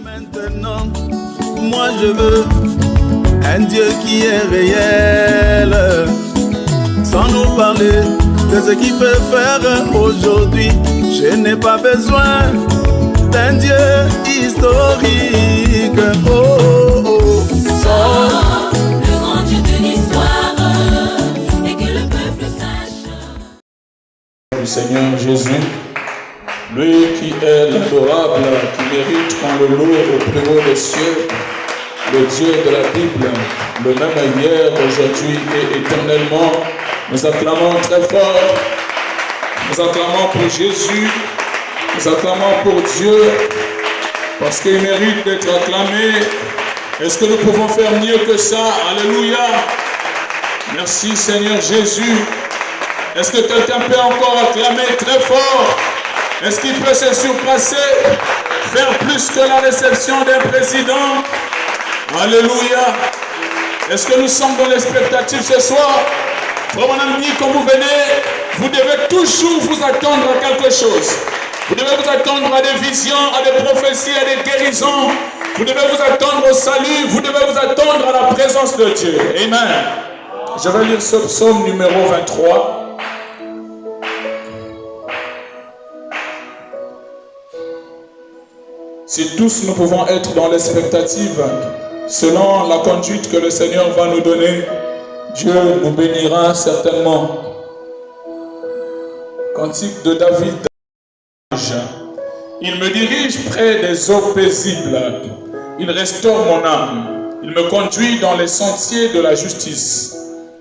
Maintenant, moi je veux un Dieu qui est réel, sans nous parler de ce qu'il peut faire aujourd'hui. Je n'ai pas besoin d'un Dieu historique. Oh, oh, oh. Le grand Dieu de l'histoire, et que le peuple sache. Du Seigneur Jésus, lui qui est l'adorable, qui mérite qu'on le loue au plus haut des cieux, le Dieu de la Bible, le même hier, aujourd'hui et éternellement. Nous acclamons très fort, nous acclamons pour Jésus, nous acclamons pour Dieu, parce qu'il mérite d'être acclamé. Est-ce que nous pouvons faire mieux que ça? Alléluia! Merci Seigneur Jésus. Est-ce que quelqu'un peut encore acclamer très fort? Est-ce qu'il peut se surpasser, faire plus que la réception d'un président? Alléluia! Est-ce que nous sommes dans l'expectative ce soir? Frère mon ami, quand vous venez, vous devez toujours vous attendre à quelque chose. Vous devez vous attendre à des visions, à des prophéties, à des guérisons. Vous devez vous attendre au salut. Vous devez vous attendre à la présence de Dieu. Amen. Je vais lire ce psaume numéro 23. Si tous nous pouvons être dans l'expectative, selon la conduite que le Seigneur va nous donner, Dieu nous bénira certainement. Cantique de David. Il me dirige près des eaux paisibles. Il restaure mon âme. Il me conduit dans les sentiers de la justice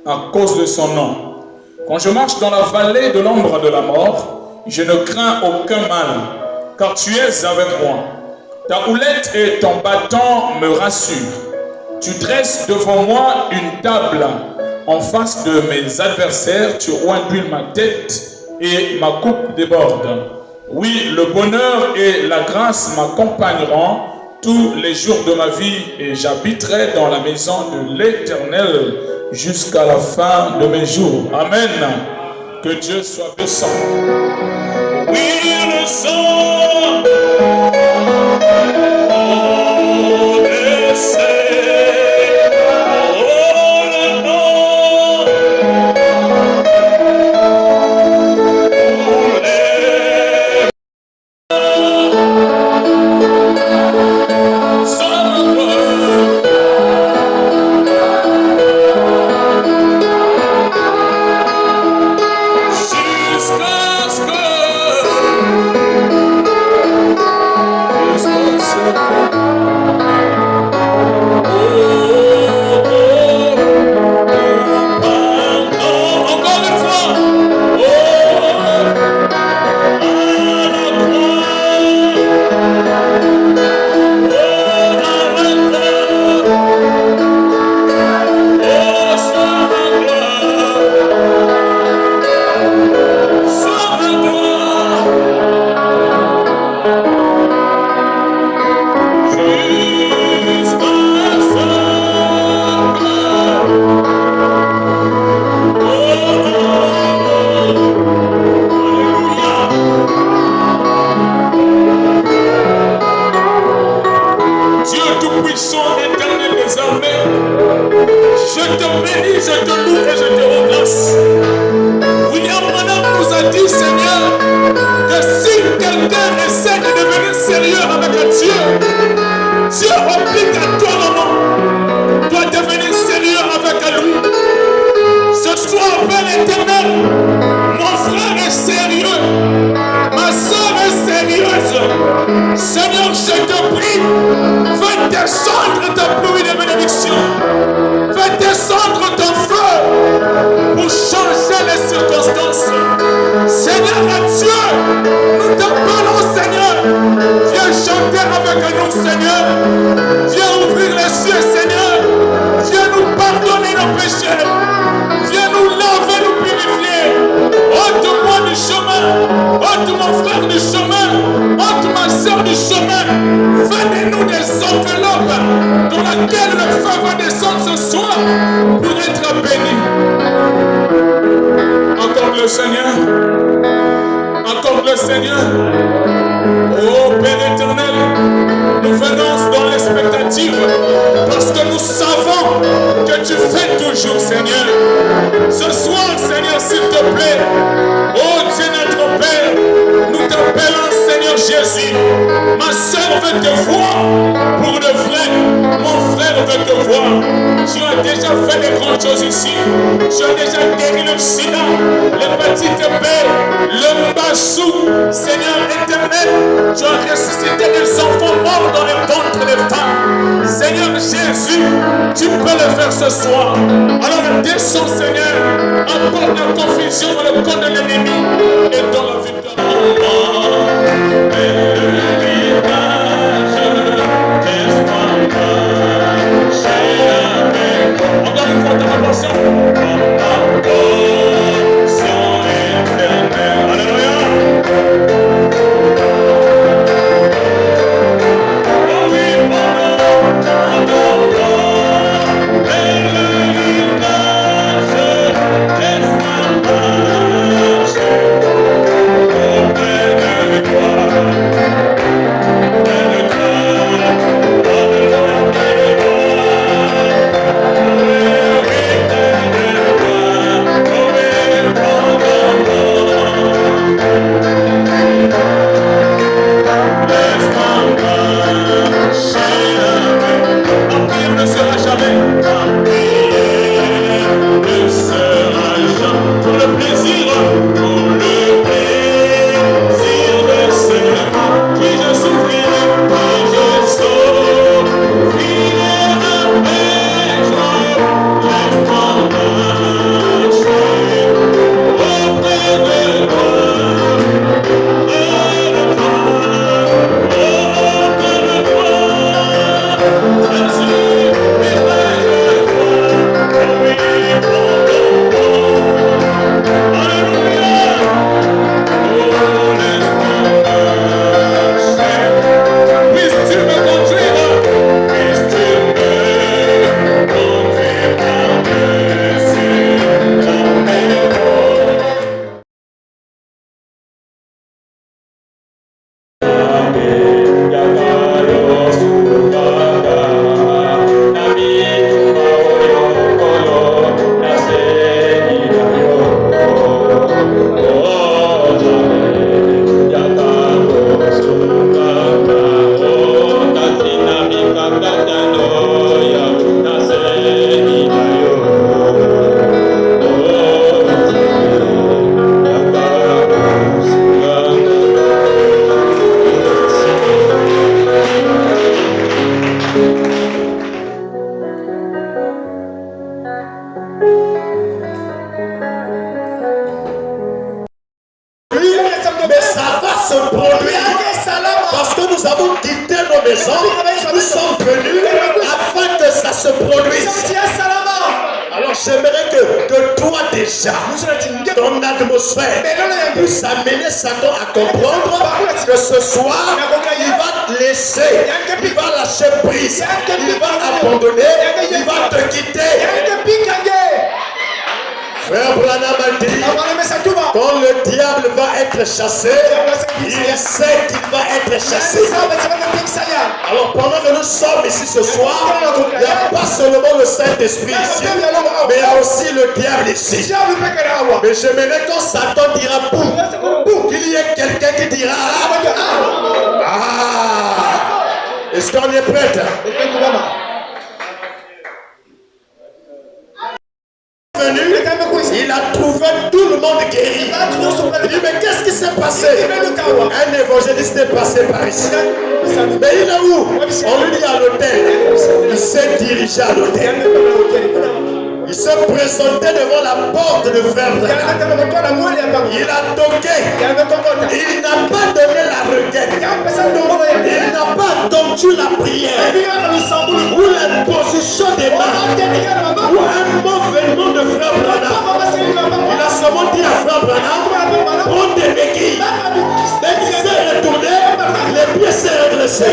à cause de son nom. Quand je marche dans la vallée de l'ombre de la mort, je ne crains aucun mal, car tu es avec moi. Ta houlette et ton bâton me rassurent. Tu dresses devant moi une table en face de mes adversaires. Tu oindules ma tête et ma coupe déborde. Oui, le bonheur et la grâce m'accompagneront tous les jours de ma vie et j'habiterai dans la maison de l'Éternel jusqu'à la fin de mes jours. Amen. Que Dieu soit puissant. Oui, le sang. Oh, le nom. Accorde le Seigneur. Oh Père éternel, nous venons déjà fait de grandes choses ici. Tu as déjà guéri le sida, l'hépatite B, le Mbassou. Seigneur éternel, tu as ressuscité des enfants morts dans les ventres des femmes. Seigneur Jésus, tu peux le faire ce soir. Alors descends, Seigneur, apporte la confusion dans le corps de l'ennemi et dans la victoire. Encore une fois, ta passion. Satan à comprendre que ce soir il va te laisser, il va lâcher prise, il va abandonner, il va te quitter. Frère Branham a dit, quand le diable va être chassé, il sait qu'il va être chassé. Alors pendant que nous sommes ici ce soir, il n'y a pas seulement le Saint-Esprit ici, mais il y a aussi le diable ici. Mais j'aimerais quand Satan dira boum, qu'il y ait quelqu'un qui dira ah. Est-ce qu'on est prêt? Il a trouvé tout le monde guéri. Il dit mais qu'est-ce qui s'est passé? Un évangéliste est passé par ici. Mais il est où? On lui dit à l'hôtel. Il s'est dirigé à l'hôtel. Il se présentait devant la porte de frère Branham. Il a toqué. Il n'a pas donné la requête. Il n'a pas attendu la prière ou l'imposition des mains ou un mauvais nom de frère Branham. Il a seulement dit à frère Branham, prends des béquilles. Dès qu'il s'est retourné, les pieds s'est redressé.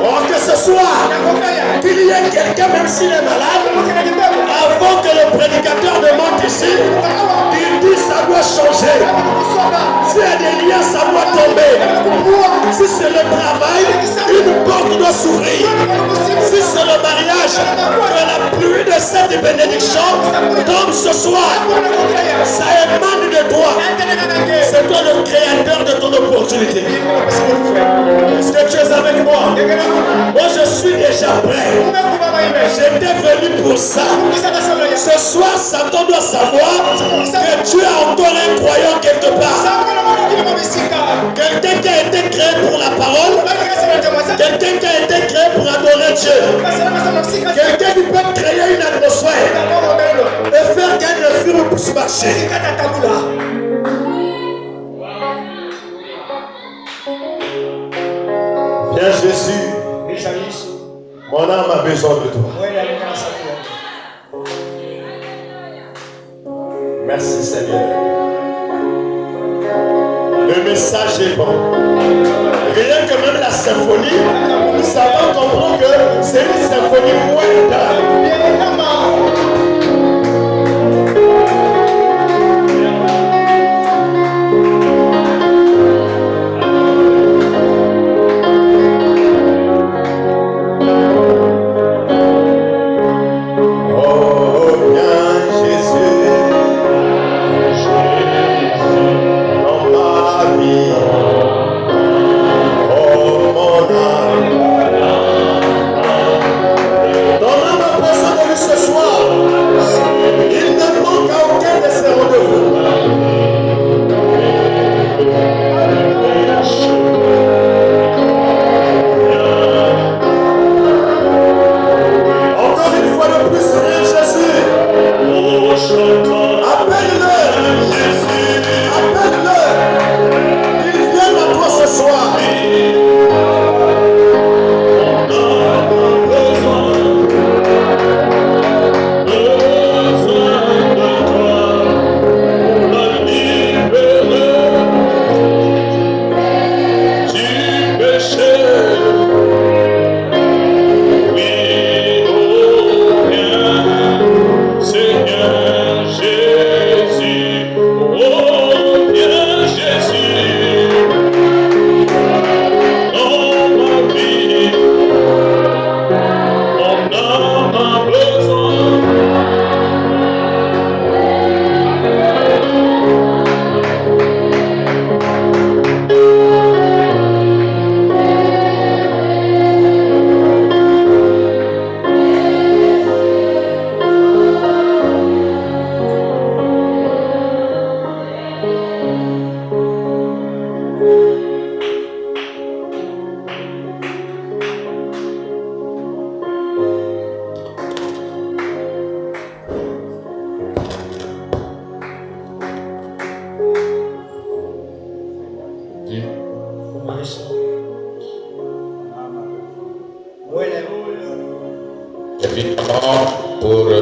Or que ce soir, qu'il y ait quelqu'un, même s'il est malade, avant que le prédicateur ne monte ici, il dit ça doit changer. S'il y a des liens, ça doit tomber. Si c'est le travail, une porte doit s'ouvrir. Si c'est le mariage, que la pluie de cette bénédiction tombe ce soir. Ça émane de toi. C'est toi le créateur de ton opportunité. Est-ce que tu es avec moi? Moi je suis déjà prêt. J'étais venu pour ça. Ce soir, Satan doit savoir que tu as encore un croyant quelque part. Quelqu'un qui a été créé pour la parole. Quelqu'un qui a été créé pour adorer Dieu. Quelqu'un qui peut créer une atmosphère et faire qu'un fur puisse marcher. Viens Jésus, mon âme a besoin de toi. Merci Seigneur. Le message est bon. Rien que même la symphonie, Satan comprend que c'est une symphonie moindre. Évidemment, pour le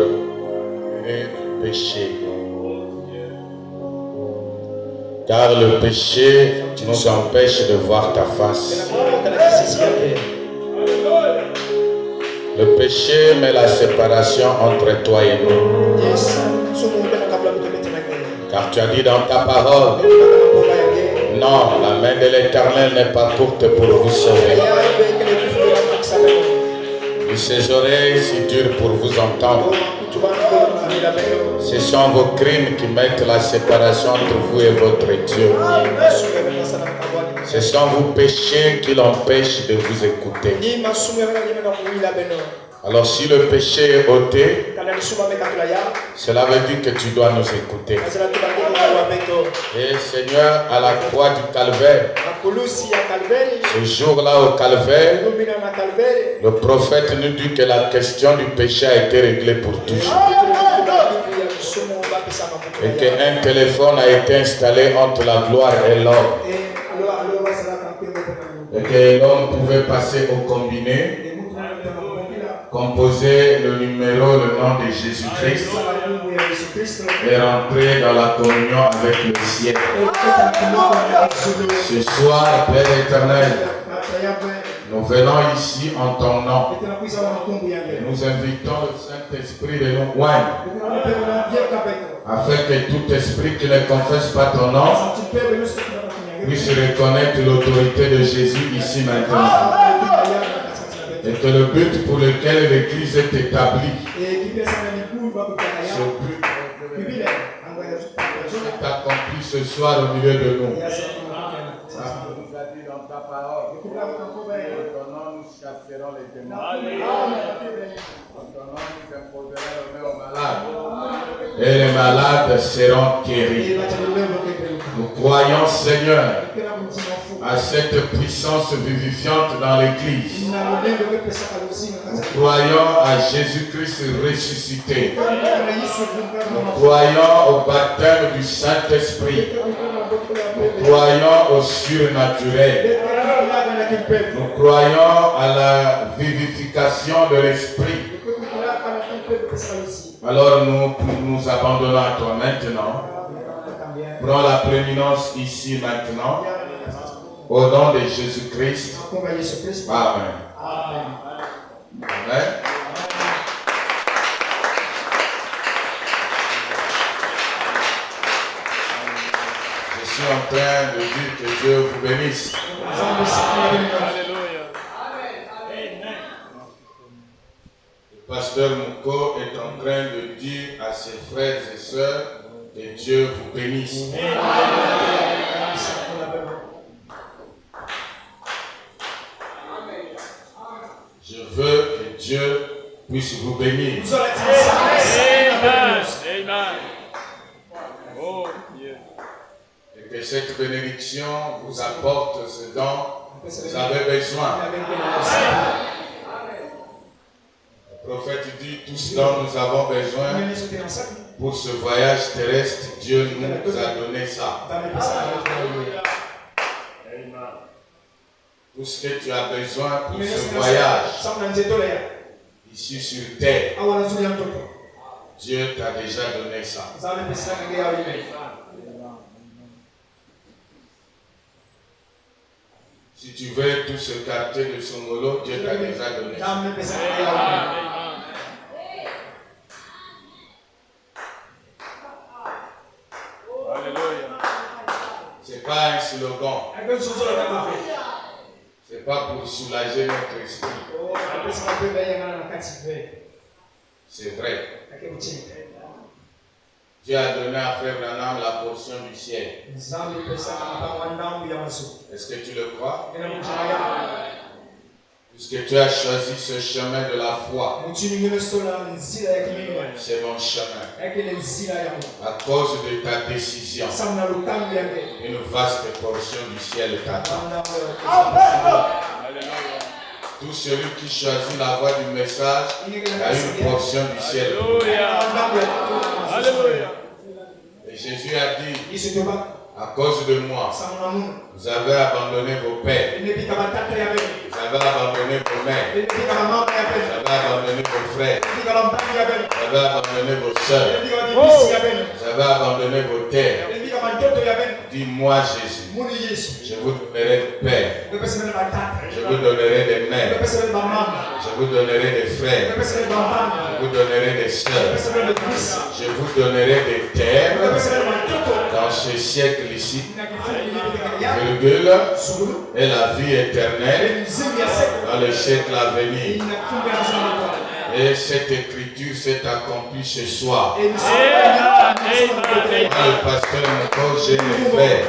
péché. Car le péché nous empêche de voir ta face. Le péché met la séparation entre toi et nous. Car tu as dit dans ta parole, non, la main de l'Éternel n'est pas courte pour vous sauver. Et ses oreilles si dures pour vous entendre. Ce sont vos crimes qui mettent la séparation entre vous et votre Dieu. Ce sont vos péchés qui l'empêchent de vous écouter. Alors si le péché est ôté, cela veut dire que tu dois nous écouter. Et Seigneur, à la croix du Calvaire, ce jour-là au Calvaire, le prophète nous dit que la question du péché a été réglée pour toujours. Et qu'un téléphone a été installé entre la gloire et l'or. Et que l'homme pouvait passer au combiné, composer le numéro, le nom de Jésus-Christ et rentrer dans la communion avec le ciel. Ce soir, Père éternel, nous venons ici en ton nom et nous invitons le Saint-Esprit de nous joindre afin que tout esprit qui ne confesse pas ton nom puisse reconnaître l'autorité de Jésus ici maintenant. Et que le but pour lequel l'Église est établie, ce but est accompli ce soir au milieu de nous. Ça nous a dit dans ta parole, dans ton nom nous chasserons les démons. Et les malades seront guéris. Nous croyons, Seigneur, à cette puissance vivifiante dans l'Église. Nous croyons à Jésus-Christ ressuscité. Nous croyons au baptême du Saint-Esprit. Nous croyons au surnaturel. Nous croyons à la vivification de l'Esprit. Alors nous nous abandonnons à toi maintenant. Prends la prééminence ici maintenant. Au nom de Jésus-Christ. Amen. Amen. Je suis en train de dire que Dieu vous bénisse. Le pasteur Mouko est en train de dire à ses frères et sœurs que Dieu vous bénisse. Je veux que Dieu puisse vous bénir. Amen. Oh, yeah. Et que cette bénédiction vous apporte ce dont vous avez besoin. Le prophète dit tout ce dont nous avons besoin pour ce voyage terrestre. Dieu nous a donné ça. Tout ce que tu as besoin pour ce voyage ici sur terre, Dieu t'a déjà donné ça. Si tu veux tout ce quartier de Songolo, Dieu t'a déjà donné ça. C'est pas un slogan. C'est pas pour soulager notre esprit. C'est vrai. Dieu a donné à Frère Branham la portion du ciel. Est-ce que tu le crois? Puisque tu as choisi ce chemin de la foi, c'est mon chemin. À cause de ta décision, une vaste portion du ciel t'attend. Tout celui qui choisit la voie du message a une portion du ciel. Alléluia. Et Jésus a dit, à cause de moi, vous avez abandonné vos pères, vous avez abandonné vos mères, vous avez abandonné vos frères, vous avez abandonné vos soeurs, vous avez abandonné vos terres. Dis-moi Jésus, je vous donnerai des pères, je vous donnerai des mères, je vous donnerai des frères, je vous donnerai des soeurs, je vous donnerai des terres dans ce siècle ici, virgule, et la vie éternelle dans le siècle à venir. Et cette écriture s'est accomplie ce soir. Moi, le pasteur Mouko, j'ai mes frères.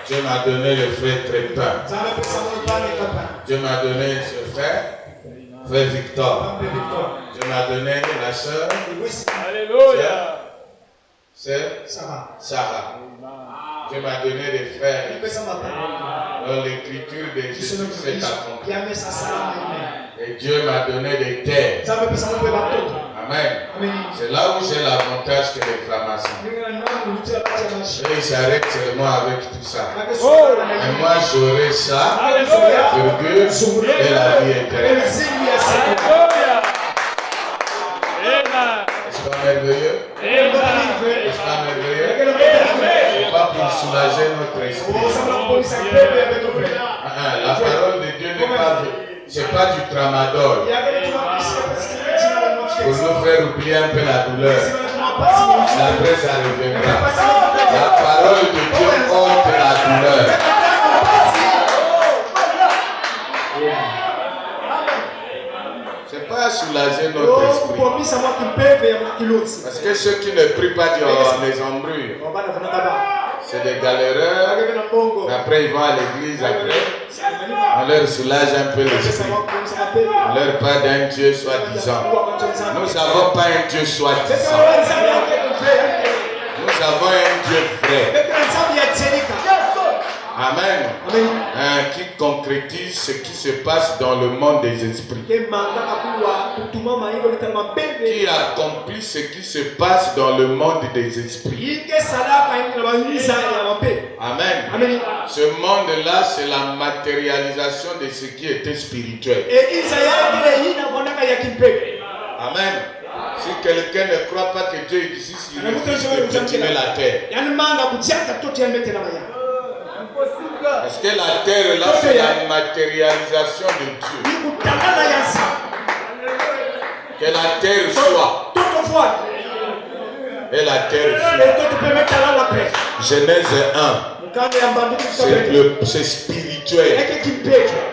Dieu m'a donné le frère Trépin. Dieu m'a donné ce frère, frère Victor. Dieu m'a donné la sœur. Alléluia. C'est Sarah. Dieu m'a donné des frères. Dans l'écriture de Jésus s'est accomplie. Et Dieu m'a donné des terres. Amen. C'est là où j'ai l'avantage que les francs-maçons. Et ils s'arrêtent seulement avec tout ça. Et moi j'aurai ça, virgule, et la vie éternelle. Est-ce pas merveilleux? Est-ce pas merveilleux? C'est pas pour soulager notre esprit. La parole de Dieu n'est pas, c'est pas du tramadol pour nous faire oublier un peu la douleur. Après ça reviendra. La parole de Dieu ôte la douleur. C'est pas soulager notre esprit. Parce que ceux qui ne prient pas les embrouilles. C'est des galéreurs. Après ils vont à l'église après. On leur soulage un peu l'esprit. On leur parle d'un Dieu soi-disant. Nous n'avons pas un Dieu soi-disant. Nous avons un Dieu vrai. Amen. Qui concrétise ce qui se passe dans le monde des esprits. Qui accomplit ce qui se passe dans le monde des esprits. Amen. Ce monde-là, c'est la matérialisation de ce qui était spirituel. Amen. Si quelqu'un ne croit pas que Dieu existe, il refuse de cultiver la terre. Parce que la terre là, c'est la matérialisation de Dieu. Que la terre soit. Et la terre fut. Genèse 1. C'est spirituel.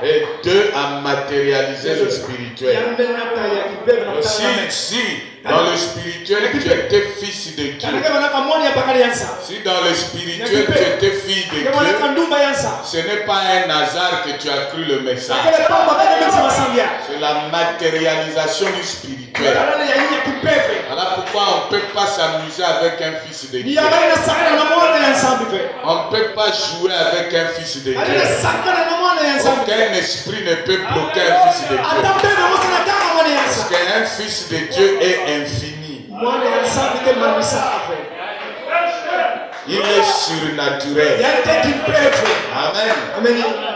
Et Dieu a matérialisé le spirituel. Si dans le spirituel tu étais fils de Dieu, si dans le spirituel tu étais fille de Dieu, ce n'est pas un hasard que tu as cru le message. C'est la matérialisation du spirituel. Voilà pourquoi on ne peut pas s'amuser avec un fils de Dieu. On ne peut pas jouer avec un fils de Dieu. Aucun esprit ne peut bloquer un fils de Dieu. Parce qu'un fils de Dieu est infini. Il est surnaturel. Amen.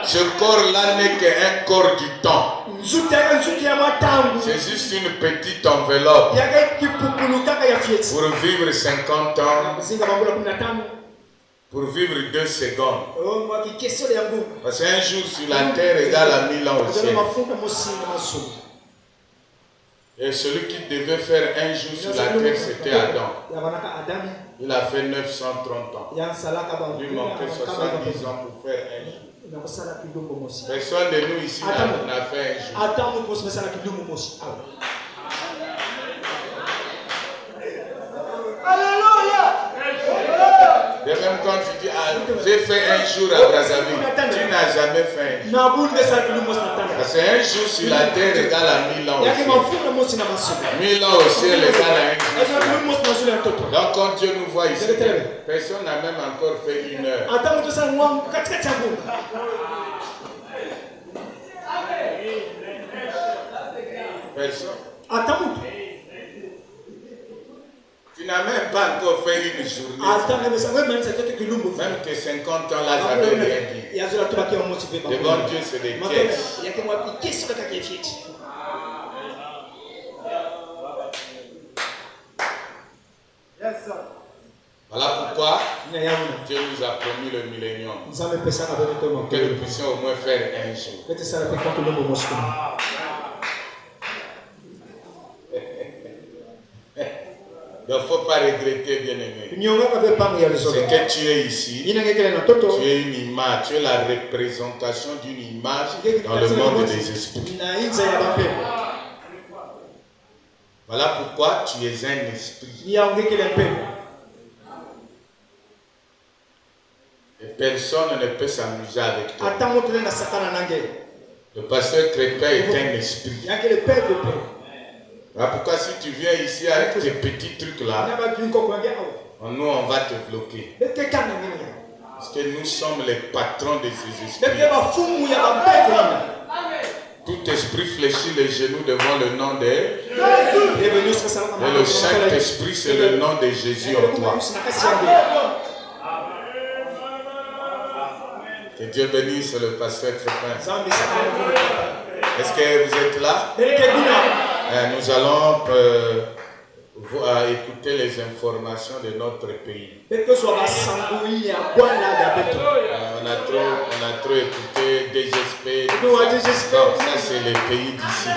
Ce corps-là n'est qu'un corps du temps. C'est juste une petite enveloppe pour vivre 50 ans, pour vivre 2 secondes. Parce qu'un jour sur la terre égale à 1000 ans au ciel. Et celui qui devait faire un jour sur la terre, c'était Adam. Il a fait 930 ans. Il lui manquait 70 ans pour faire un jour. Personne de nous ici n'a fait un jour. De même quand tu dis, j'ai fait un jour à Brazzaville, tu n'as jamais fait un jour. Parce qu'un jour sur la terre égale à 1000 ans au ciel. 1000 ans au ciel égale à un jour. Donc quand Dieu nous voit ici, personne n'a même encore fait 1 heure. Personne. Tu n'as même pas encore fait une journée. Même que 50 ans là, j'avais rien dit. Devant Dieu, c'est des pièces. Voilà pourquoi Dieu nous a promis le millénium. Que nous puissions au moins faire un jour. Il ne faut pas regretter, bien-aimé. C'est que tu es ici. Tu es une image. Tu es la représentation d'une image dans le monde des esprits. Voilà pourquoi tu es un esprit. Et personne ne peut s'amuser avec toi. Le pasteur Crépin est un esprit. Voilà pourquoi si tu viens ici avec tes petits trucs là, nous on va te bloquer. Parce que nous sommes les patrons de ces esprits. Tout esprit fléchit les genoux devant le nom de Jésus. Et le Saint-Esprit, c'est le nom de Jésus en toi. Que Dieu bénisse le pasteur Crépin. Est-ce que vous êtes là? Nous allons écouter les informations de notre pays. On a trop écouté DGSP. Ça c'est les pays d'ici.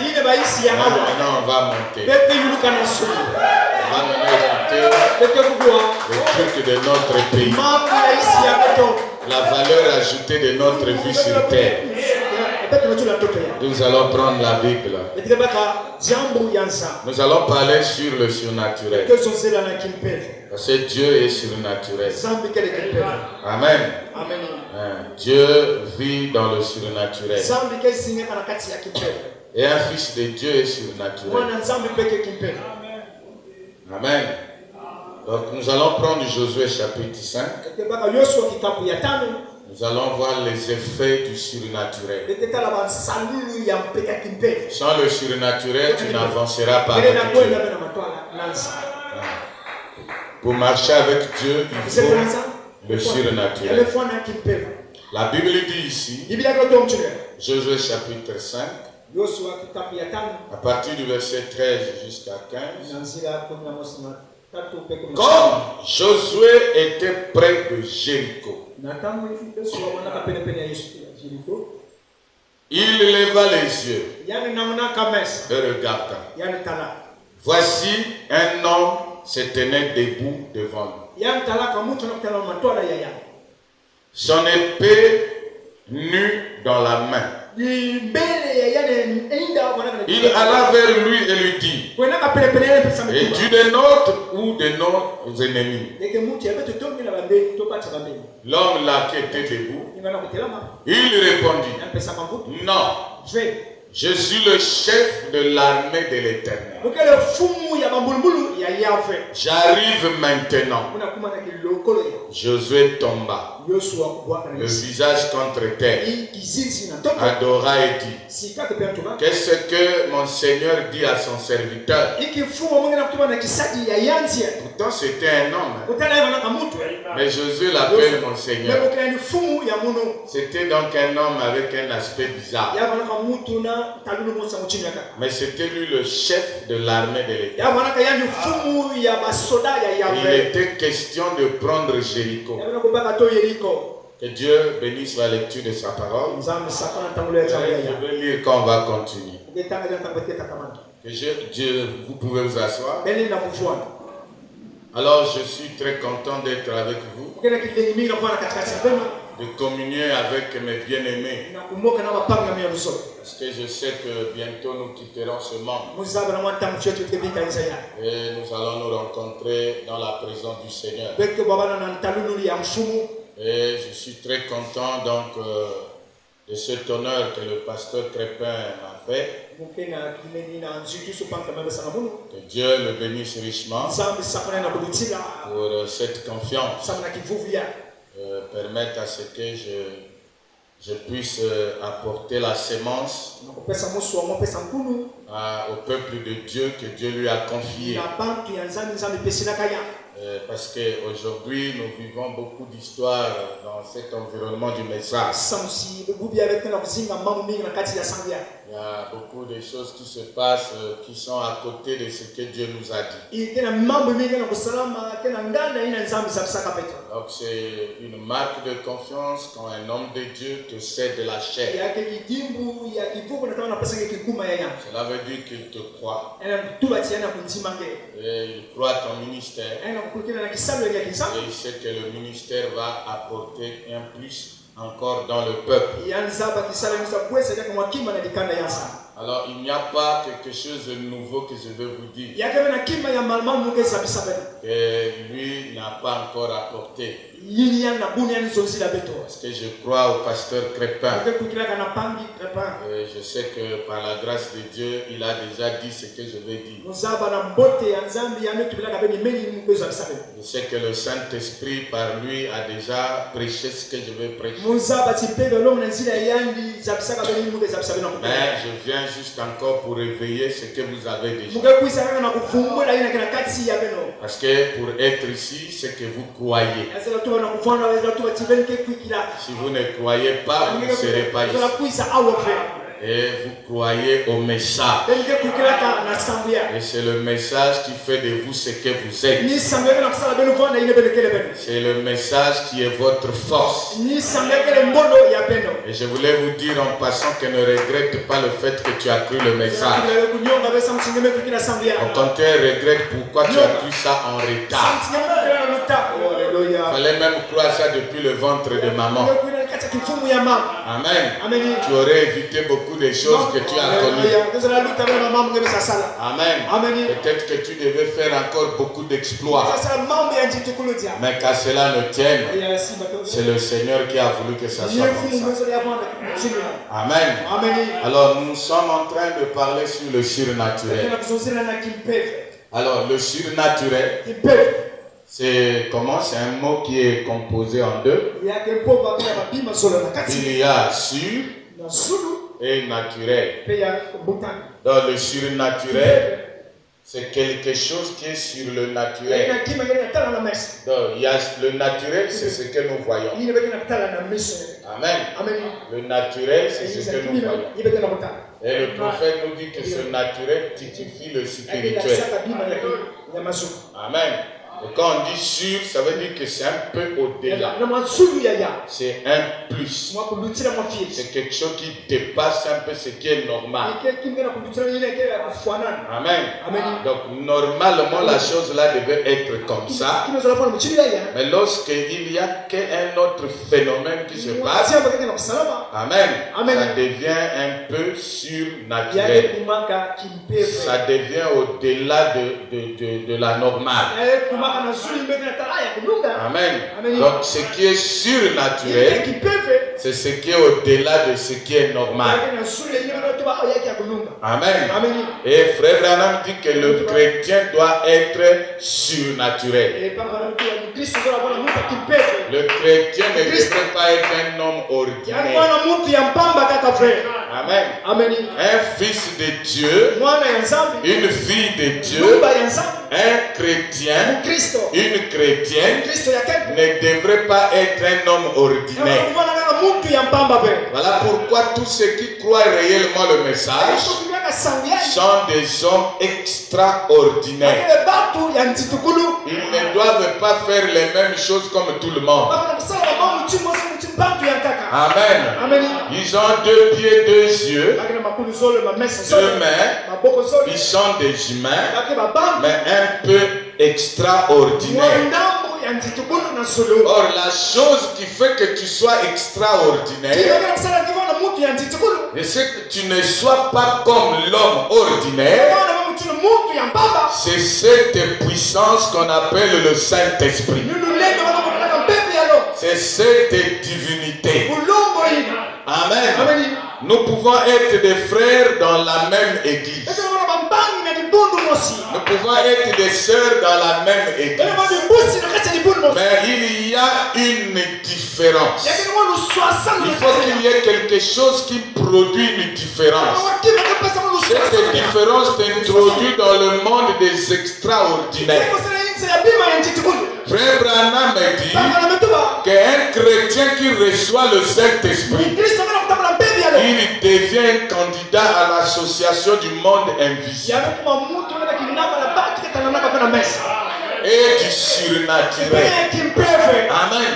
Maintenant on va monter. On va maintenant écouter les trucs de notre pays. La valeur ajoutée de notre vie sur terre. Nous allons prendre la Bible. Nous allons parler sur le surnaturel. Parce que Dieu est surnaturel. Amen. Dieu vit dans le surnaturel. Et un fils de Dieu est surnaturel. Amen. Donc nous allons prendre Josué chapitre 5. Nous allons voir les effets du surnaturel. Sans le surnaturel, tu n'avanceras pas avec Dieu. Pour marcher avec Dieu, il faut le surnaturel. La Bible dit ici, Josué chapitre 5, à partir du verset 13 jusqu'à 15. Comme Josué était près de Jéricho, il leva les yeux et regarda. Voici un homme se tenait debout devant lui. Son épée nue dans la main. Il alla vers lui et lui dit: es-tu des nôtres ou de nos ennemis? L'homme là qui était debout, il répondit: non, je suis le chef de l'armée de l'Éternel. J'arrive maintenant. Josué tomba, le visage contre terre, adora et dit: qu'est-ce que mon Seigneur dit à son serviteur? Pourtant c'était un homme, mais Josué l'appelle mon Seigneur. C'était donc un homme avec un aspect bizarre, mais c'était lui le chef de l'armée de l'État. Il était question de prendre Jéricho. Que Dieu bénisse la lecture de sa parole. Je vais lire quand on va continuer. Vous pouvez vous asseoir. Alors je suis très content d'être avec vous, de communier avec mes bien-aimés, parce que je sais que bientôt nous quitterons ce monde et nous allons nous rencontrer dans la présence du Seigneur. Et je suis très content donc de cet honneur que le pasteur Crépin m'a fait. Que Dieu le bénisse richement pour cette confiance. Permettre à ce que je puisse apporter la sémence au peuple de Dieu que Dieu lui a confié. Parce qu'aujourd'hui nous vivons beaucoup d'histoires dans cet environnement du message. Il y a beaucoup de choses qui se passent qui sont à côté de ce que Dieu nous a dit. Donc c'est une marque de confiance quand un homme de Dieu te cède la chair. Cela veut dire qu'il te croit. Et il croit à ton ministère. Et il sait que le ministère va apporter un plus encore dans le peuple. Alors il n'y a pas quelque chose de nouveau que je vais vous dire que lui n'a pas encore apporté. Parce que je crois au pasteur Crépin. Et je sais que par la grâce de Dieu, il a déjà dit ce que je vais dire. Je sais que le Saint-Esprit par lui a déjà prêché ce que je vais prêcher. Mais je viens juste encore pour réveiller ce que vous avez déjà. Parce que pour être ici, c'est que vous croyez. Si vous ne croyez pas, vous ne serez pas ici. Et vous croyez au message. Et c'est le message qui fait de vous ce que vous êtes. C'est le message qui est votre force. Et je voulais vous dire en passant que ne regrette pas le fait que tu as cru le message. Au contraire, regrette pourquoi tu as cru ça en retard. Il fallait même croire ça depuis le ventre de maman. Amen. Tu aurais évité beaucoup de choses que tu as connues. Amen. Peut-être que tu devais faire encore beaucoup d'exploits. Mais qu'à cela ne tienne, c'est le Seigneur qui a voulu que ça soit comme ça. Amen. Alors nous sommes en train de parler sur le surnaturel. Alors le surnaturel, c'est comment? C'est un mot qui est composé en deux. Il y a sur et naturel. Donc le surnaturel, c'est quelque chose qui est sur le naturel. Donc il y a le naturel, c'est ce que nous voyons. Amen. Le naturel, c'est ce que nous voyons. Et le prophète nous dit que ce naturel typifie le spirituel. Amen. Et quand on dit sur, ça veut dire que c'est un peu au-delà. C'est un plus. C'est quelque chose qui dépasse un peu ce qui est normal. Amen. Donc normalement la chose là devait être comme ça. Mais lorsqu'il y a un autre phénomène qui se passe, amen, ça devient un peu surnaturel. Ça devient au-delà de la normale. Amen. Donc ce qui est surnaturel, c'est ce qui est au-delà de ce qui est normal. Amen. Et frère Branham dit que le chrétien doit être surnaturel. Le chrétien ne devrait pas être un homme ordinaire. Amen. Un fils de Dieu, une fille de Dieu, un chrétien, une chrétienne ne devrait pas être un homme ordinaire. Voilà pourquoi tous ceux qui croient réellement le message sont des hommes extraordinaires. Ils ne doivent pas faire les mêmes choses comme tout le monde. Amen. Ils ont 2 pieds, 2 yeux, 2 mains. Ils sont des humains, mais un peu extraordinaires. Or, la chose qui fait que tu sois extraordinaire, c'est que tu ne sois pas comme l'homme ordinaire. C'est cette puissance qu'on appelle le Saint-Esprit. C'est cette divinité. Amen. Nous pouvons être des frères dans la même église. Nous pouvons être des sœurs dans la même église. Mais il y a une différence. Il faut qu'il y ait quelque chose qui produit une différence. Cette différence t'introduit dans le monde des extraordinaires. Frère Branham dit qu'un chrétien qui reçoit le Saint-Esprit, il devient un candidat à l'association du monde invisible et du surnaturel. Amen.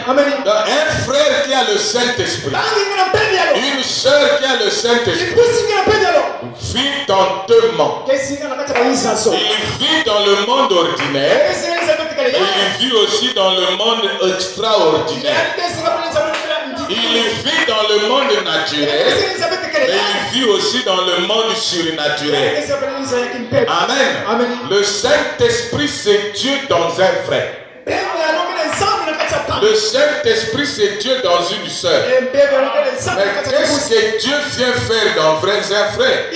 Donc, un frère qui a le Saint-Esprit, une sœur qui a le Saint-Esprit, vit honteulement. Il vit dans le monde ordinaire, mais il vit aussi dans le monde extraordinaire. Il vit dans le monde naturel, mais il vit aussi dans le monde surnaturel. Amen. Le Saint-Esprit, c'est Dieu dans un frère. Le Saint-Esprit, c'est Dieu dans une sœur. Mais qu'est-ce que Dieu vient faire dans un frère?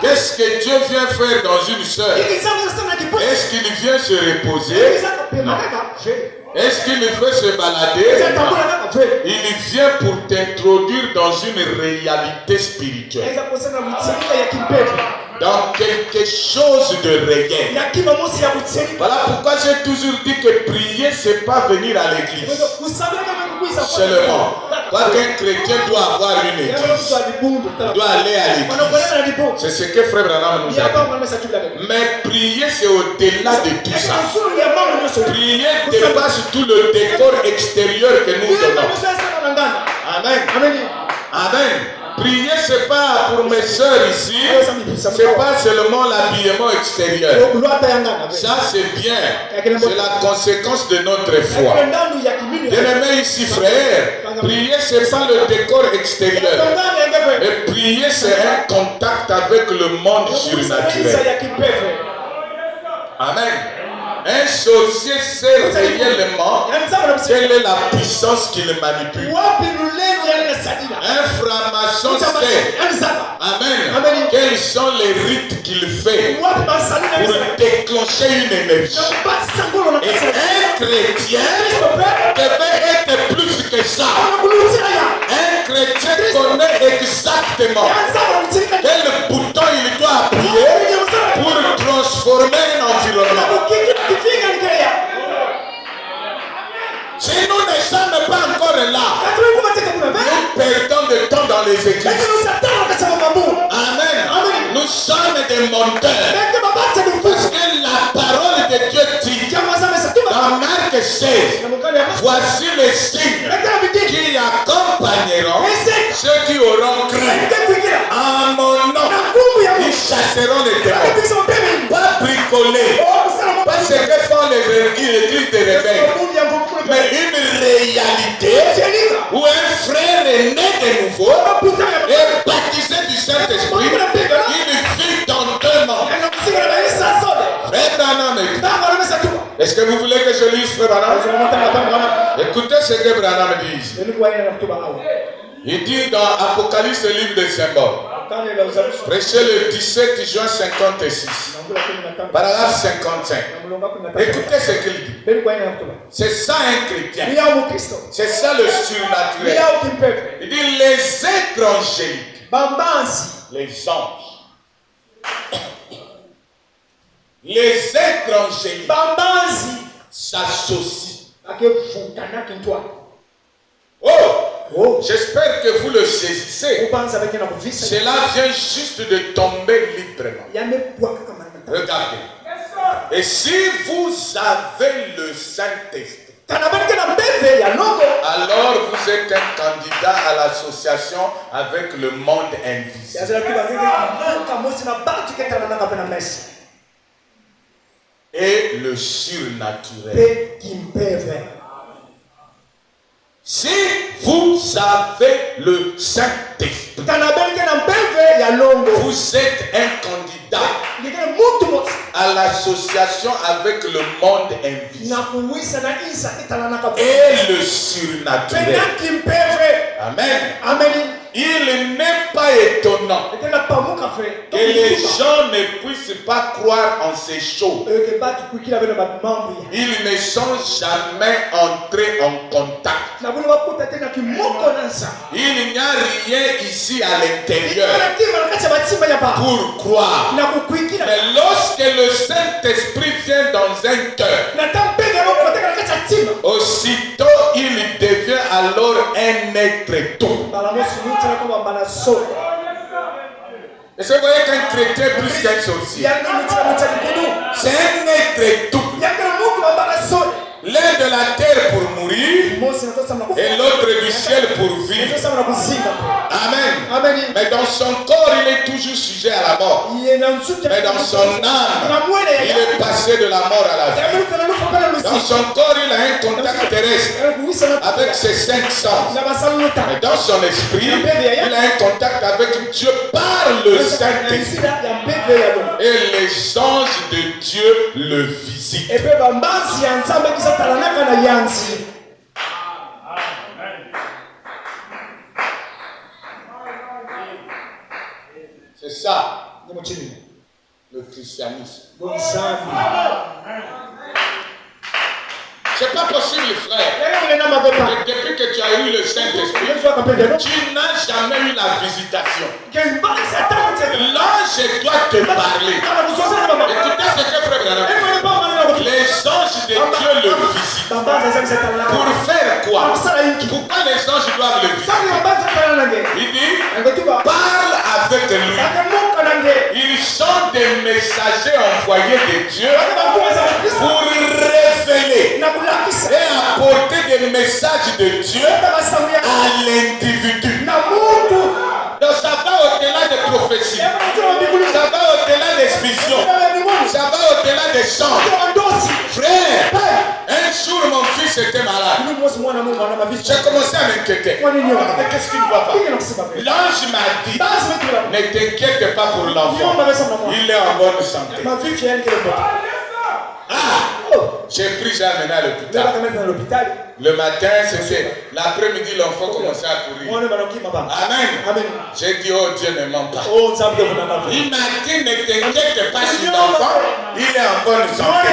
Qu'est-ce que Dieu vient faire dans une sœur? Est-ce qu'il vient se reposer? Non. Est-ce qu'il veut se balader? Non. Il vient pour t'introduire dans une réalité spirituelle, dans quelque chose de réel. Voilà pourquoi j'ai toujours dit que prier, c'est pas venir à l'église seulement. Parce qu'un chrétien doit avoir une église, il doit aller à l'église. C'est ce que Frère Branham nous a dit. Mais prier, c'est au-delà de tout ça. Prier dépasse tout le décor extérieur que nous donnons. Amen. Amen. Prier, c'est pas pour mes soeurs ici, c'est pas seulement l'habillement extérieur. Ça, c'est bien. C'est la conséquence de notre foi. Bien-aimé ici, frère, prier, ce n'est pas le décor extérieur. Mais prier, c'est un contact avec le monde surnaturel. Amen. Un sorcier sait réellement quelle est la puissance qui le manipule. Un franc-maçon sait, amen, quels sont les rites qu'il fait pour déclencher une énergie. Et un chrétien devait être plus que ça. Un chrétien connaît exactement quel bouton il doit appuyer pour transformer un environnement. Si nous ne sommes pas encore là, nous perdons de temps dans les églises. Amen. Nous sommes des menteurs. Parce que la parole de Dieu dit dans Marc 16, voici les signes qui accompagneront ceux qui auront cru. En mon nom, ils chasseront les démons. Pas bricoler. Pas ce que font les églises de réveil. Mais une réalité où un frère est né de nouveau et baptisé du Saint-Esprit, il vit dans 2 mondes. Frère Branham, est-ce que vous voulez que je lise Frère Branham? Écoutez ce que Branham dit. Il dit dans Apocalypse, le livre des symboles, prêché le 17 juin 56, paragraphe 55. Écoutez ce qu'il dit. C'est ça un chrétien. C'est ça le surnaturel. Il dit les êtres angéliques, les anges, les êtres angéliques s'associent. Oh, j'espère que vous le saisissez. Cela vient juste de tomber librement. Regardez. Et si vous avez le Saint-Esprit, alors vous êtes un candidat à l'association avec le monde invisible. Et le surnaturel. Si vous avez le Saint-Esprit, vous êtes un candidat à l'association avec le monde invisible et le surnaturel. Amen. Il n'est pas étonnant que les gens ne puissent pas croire en ces choses. Ils ne sont jamais entrés en contact. Il n'y a rien ici à l'intérieur pour croire. Mais lorsque le Saint-Esprit vient dans un cœur, aussitôt il devient alors un être tout. Est-ce que vous voyez qu'un chrétien est plus qu'un sorcier? C'est un être tout. L'un de la terre pour mourir et l'autre du ciel pour vivre. Amen. Mais dans son corps, il est toujours sujet à la mort. Mais dans son âme, il est passé de la mort à la vie. Dans son corps, il a un contact terrestre avec ses 5 sens. Mais dans son esprit, il a un contact avec Dieu par le Saint-Esprit. Et les anges de Dieu le visitent. C'est ça le christianisme. C'est pas possible, frère. Depuis que tu as eu le Saint-Esprit, tu n'as jamais eu la visitation. L'ange doit te parler. Écoutez ce que frère Branham dit. Les anges de Dieu le visitent. Pour faire quoi? Pourquoi les anges doivent le visiter? Il dit, parle avec lui. Ils sont des messagers envoyés de Dieu pour révéler et apporter des messages de Dieu à l'individu. Donc ça va au-delà des prophéties, ça va au-delà des visions, ça va au-delà des chants. Frère, un jour mon fils fils était malade. J'ai commencé à m'inquiéter. Mais qu'est-ce qu'il ne va pas? L'ange m'a dit, ne t'inquiète pas pour l'enfant. Il est en bonne santé. J'ai pris, j'ai amené à l'hôpital. Le matin, c'était l'après-midi, l'enfant commençait à courir. Amen. J'ai dit, oh Dieu ne ment pas. Il m'a dit, ne t'inquiète pas sur l'enfant, il est en bonne santé.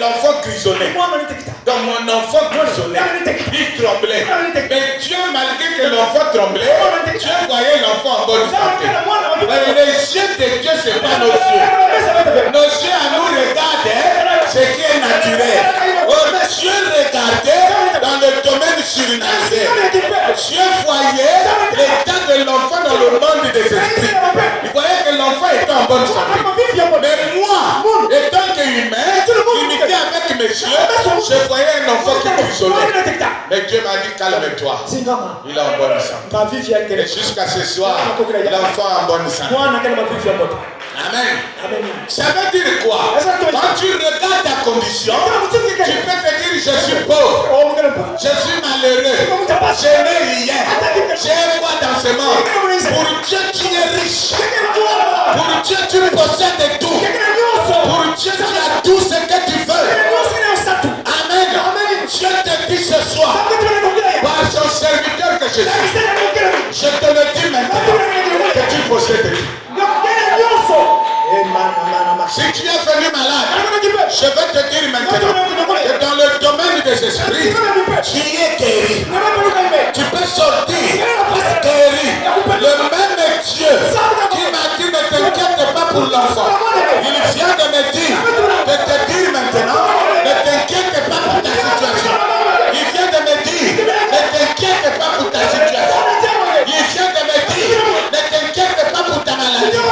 L'enfant grisonnait. Donc mon enfant grisonnait, il tremblait. Mais Dieu, malgré que l'enfant tremblait, Dieu voyait l'enfant en bonne santé. Mais les yeux de Dieu, ce n'est pas nos yeux. Nos yeux à nous regardent ce qui est naturel. Oh, Dieu regardait dans le domaine surnaturel. Dieu voyait l'état de l'enfant dans le monde des esprits. Il voyait que l'enfant était en bonne santé. Mais moi, étant qu'humain, limité avec mes yeux, je voyais un enfant qui frissonnait. Mais Dieu m'a dit, calme-toi. Il est en bonne santé. Et jusqu'à ce soir, l'enfant est en bonne santé. Amen. Ça veut dire quoi? Quand tu regardes ta condition, tu peux te dire, je suis pauvre, je suis malheureux, je n'ai rien, j'ai quoi dans ce monde. Pour Dieu, tu es riche. Pour Dieu, tu possèdes tout. Pour Dieu, tu as tout ce que tu veux. Amen. Dieu te dit ce soir, par son serviteur que je suis, je te le dis maintenant, que tu possèdes tout. Si tu es venu malade, je vais te dire maintenant que dans le domaine des esprits, tu es guéri. Tu peux sortir guéri. Le même Dieu qui m'a dit ne t'inquiète pas pour l'enfant, il vient de me dire, de te dire maintenant, ne t'inquiète pas pour ta situation. Il vient de me dire, ne t'inquiète pas pour ta situation. Il vient de me dire, ne t'inquiète pas pour ta maladie.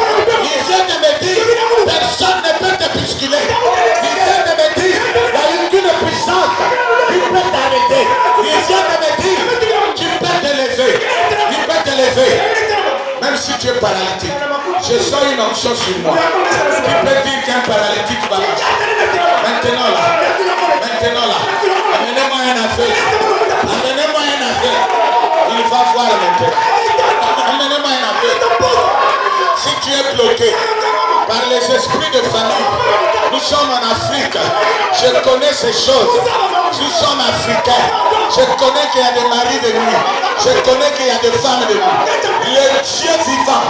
Il vient de me dire, personne ne peut te bousculer. Il vient de me dire, il n'y a aucune puissance qui peut t'arrêter. Il vient de me dire, tu peux te lever. Il peut te lever. Même si tu es paralytique, je sens une onction sur moi. Tu peux dire qu'un paralytique va marcher. Maintenant là, amenez-moi un affaire. Amenez-moi un affaire. Il va voir maintenant. Amenez-moi un affaire. Si tu es bloqué par les esprits de famille, nous sommes en Afrique. Je connais ces choses. Nous sommes africains. Je connais qu'il y a des maris de nuit. Je connais qu'il y a des femmes de nuit. Le Dieu vivant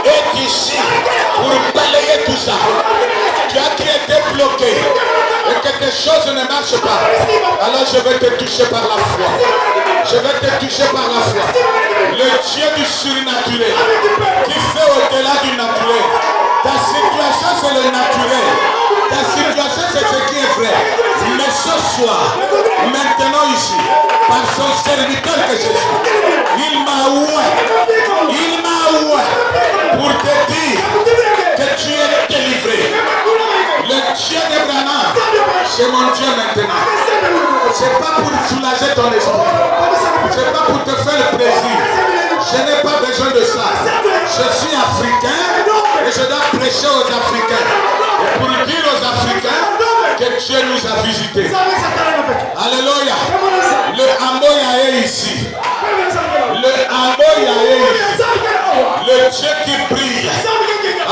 est ici pour balayer tout ça. Tu as qui été bloqué et que tes choses ne marchent pas. Alors je vais te toucher par la foi. Je vais te toucher par la foi. Le Dieu du surnaturel qui fait au-delà du naturel. Ta situation c'est le naturel. Ta situation c'est ce qui est vrai. Mais ce soir, maintenant ici, par son serviteur que je suis, il m'a oué pour te dire que tu es délivré. Le Dieu d'Abraham, c'est mon Dieu maintenant. C'est pas pour soulager ton esprit. C'est pas pour te faire plaisir. Je n'ai pas besoin de ça. Je suis africain et je dois prêcher aux Africains. Et pour dire aux Africains que Dieu nous a visités. Alléluia. Le Amoya est ici. Le Amoya est ici. Le Dieu qui brille.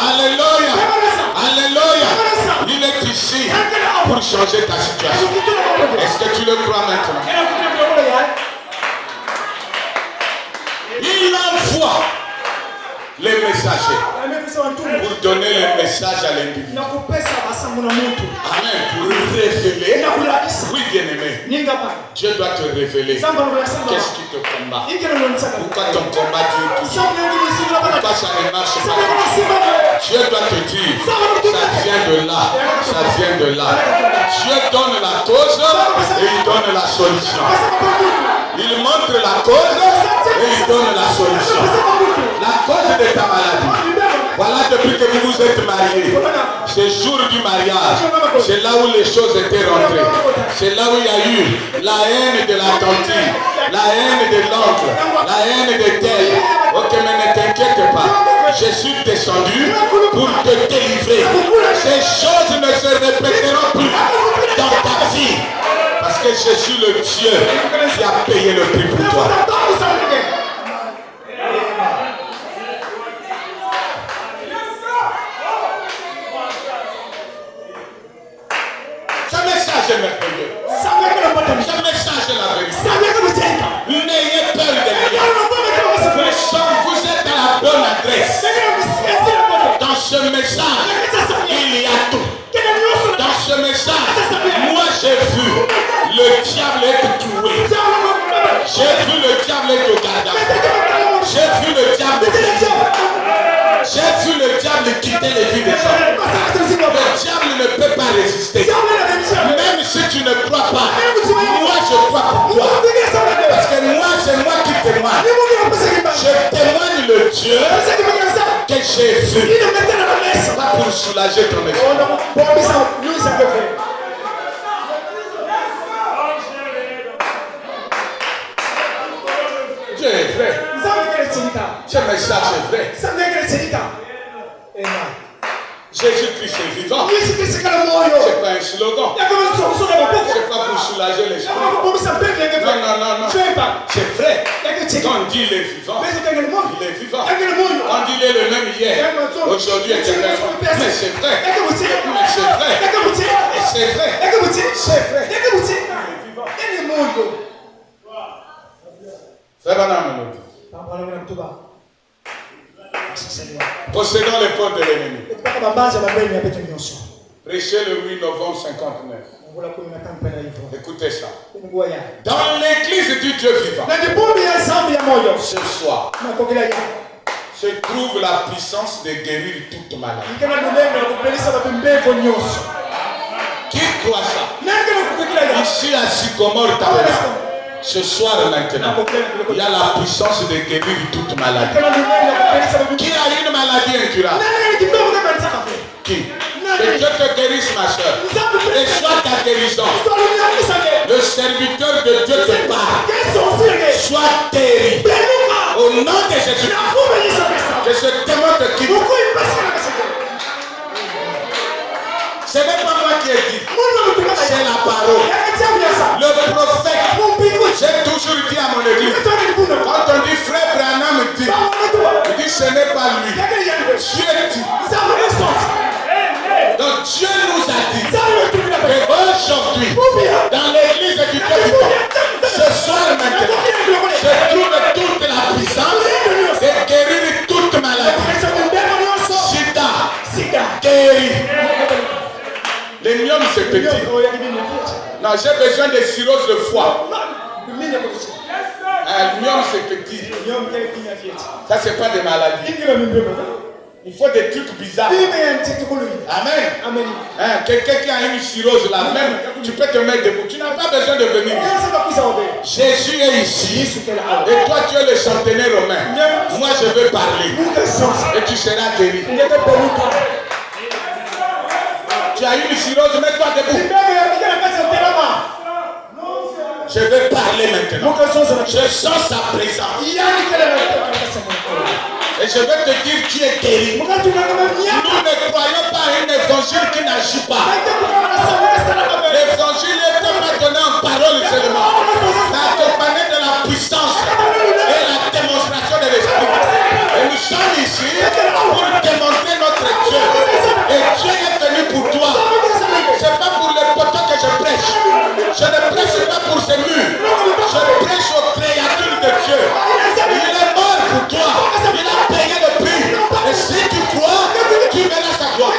Alléluia. Alléluia. Il est ici pour changer ta situation. Est-ce que tu le crois maintenant? Il envoie les messagers pour donner le message à l'individu. Amen. Pour révéler. Oui, bien-aimé. Dieu doit te révéler. Qu'est-ce qui te combat? Pourquoi ton combat dure toujours? Pourquoi ça ne marche pas? Dieu doit te dire, ça vient de là, ça vient de là. Dieu donne la cause et il donne la solution. Il montre la cause et il donne la solution. La cause de ta maladie. Voilà, depuis que vous vous êtes mariés, ce jour du mariage, c'est là où les choses étaient rentrées. C'est là où il y a eu la haine de la tante, la haine de l'oncle, la haine de tel. Ok, mais ne t'inquiète pas. Je suis descendu pour te délivrer. Ces choses ne se répéteront plus dans ta vie. Parce que je suis le Dieu qui a payé le prix pour toi. Ce message est merveilleux. Ce message est la vérité. N'ayez peur de rien. Vous êtes à la bonne adresse. Dans ce message, il y a tout. Dans ce message, moi j'ai vu le diable être tué. J'ai vu le diable être au gardien. J'ai vu le diable. J'ai vu le diable quitter les vies des gens. Le diable ne peut pas résister. Même si tu ne crois pas, moi je crois pour toi. Parce que moi, c'est moi qui témoigne. Je témoigne le Dieu que j'ai vu. Pas pour soulager ton esprit. Dieu est vrai. Ce message est vrai. Jésus-Christ est vivant. C'est pas un slogan. C'est pas pour soulager les gens. Non. C'est vrai. Quand on dit il est vivant, il est vivant. On dit il est le même hier, aujourd'hui, etc. Mais c'est vrai. Mais c'est vrai. C'est vrai. C'est vrai. C'est vrai. Possédant les portes de l'ennemi. Prêchez le 8 novembre 59. Écoutez ça. Dans l'église du Dieu vivant, ce soir, se trouve la puissance de guérir toute maladie. Qui croit ça? Ici à Sycomore Tabernacle. Ce soir maintenant, il y a la puissance de guérir toute maladie. Qui a une maladie incurable? Qui? Que Dieu te guérisse, ma soeur. Reçois ta guérison. Le serviteur de Dieu te parle. Sois guéri. Au nom de Jésus. Que ce témoin te quitte. Ce n'est pas moi qui ai dit. C'est la parole. Le prophète. J'ai toujours dit à mon église. Quand on dit frère Branham dit, il dit ce n'est pas lui. Dieu dit. Donc Dieu nous a dit qu'aujourd'hui, dans l'église du Dieu vivant, ce soir maintenant, je trouve toute la puissance de guérir toute maladie. Sida, guéri. Les myomes c'est petit. Non, j'ai besoin de cirrhose de foie. Le myome c'est petit. Ça c'est pas des maladies. Il faut des trucs bizarres. Amen. Quelqu'un qui a une cirrhose là, même tu peux te mettre debout. Tu n'as pas besoin de venir. Jésus est ici. Et toi tu es le centenaire romain. Moi je veux parler. Et tu seras guéri. Tu as une cirrhose, mets-toi debout. Je vais parler maintenant. Je sens sa présence. Et je vais te dire qui est guéri. Nous ne croyons pas à un évangile qui n'agit pas. L'évangile n'est pas donné en parole seulement. C'est accompagné de la puissance et la démonstration de l'esprit. Et nous sommes ici pour démontrer notre Dieu. Et Dieu est venu pour toi. Ce n'est pas pour les poteaux que je prêche. Je ne prêche pas pour ces murs. Je prêche aux créatures de Dieu. Il est mort pour toi. Il a payé le prix. Et si tu crois, tu verras sa gloire.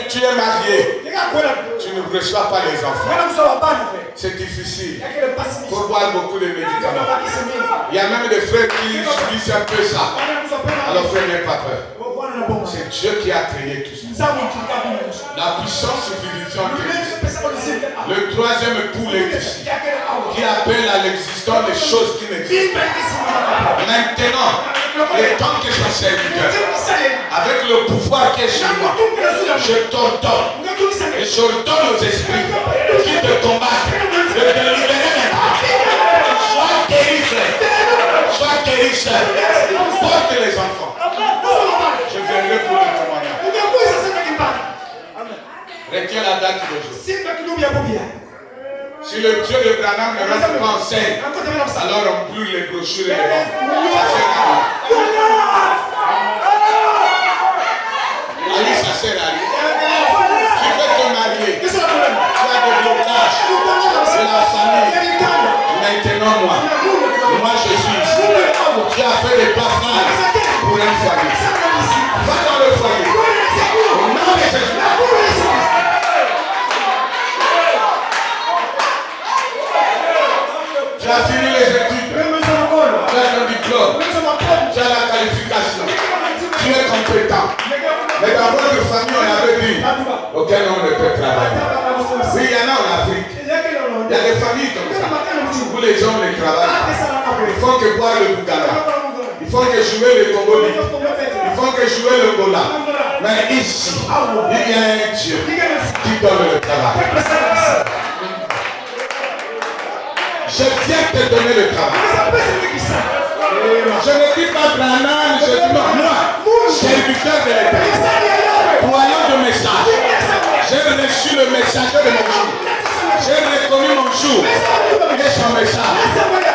Tu es marié. Tu ne reçois pas les enfants. C'est difficile. Il faut boire beaucoup de médicaments. Il y a même des frères qui subissent un peu ça. Alors frère, n'aie pas peur. C'est Dieu qui a créé tout ça. La puissance vivifiante est ici. Le troisième poule est ici. Qui appelle à l'existence des choses qui n'existent pas. Maintenant, les temps que je suis serviteur, avec le pouvoir qui est sur moi, je t'ordonne et j'ordonne aux esprits qui te combattent de Dieu de Branham ne reste pas en scène. Alors on brûle les brochures et les ventes. Ali, ça sert à rien. Tu veux te marier. Tu as des blocages. C'est la famille. Maintenant, moi je suis ici. Tu as fait des passages pour un foyer. Va dans le foyer. Au nom de Jésus. Tu as fini les études. Tu as un diplôme. Tu as la qualification. Tu es compétent. Mais dans votre famille, on avait dit auquel on ne peut travailler. Oui, il y en a en Afrique. Il y a des familles comme ça où les gens ne travaillent. Ils font que boire le Bougala. Ils font que jouer le Congolais. Ils font que jouer le Gola. Mais ici, il y a un Dieu qui donne le travail. Je viens te donner le travail. Je ne dis pas Branham, je dis non, moi, serviteur de l'Éternel, croyant de message. J'ai reçu le message de mon jour. J'ai reconnu mon jour et son message.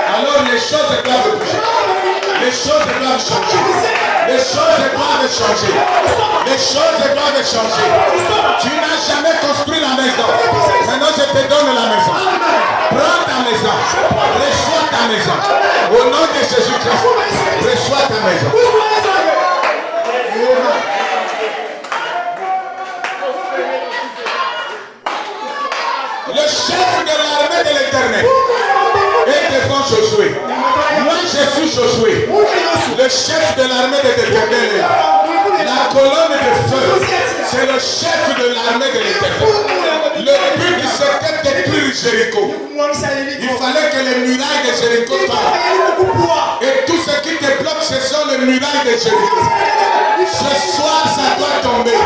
Alors les choses doivent bouger. Les choses doivent changer. Les choses doivent changer. Les choses doivent changer. Tu n'as jamais construit la maison. Maintenant je te donne la maison. Prends ta maison. Reçois ta maison. Au nom de Jésus-Christ, reçois ta maison. Le chef de l'armée de l'Éternel est devant Josué. Moi je suis Josué. Le chef de l'armée de l'Éternel est là. La colonne de feu, c'est le chef de l'armée de l'Éternel. Le but c'était de détruire Jéricho. Il fallait que les murailles de Jéricho tombent. Et tout ce qui te bloque, ce sont les murailles de Jéricho. Ce soir, ça doit tomber.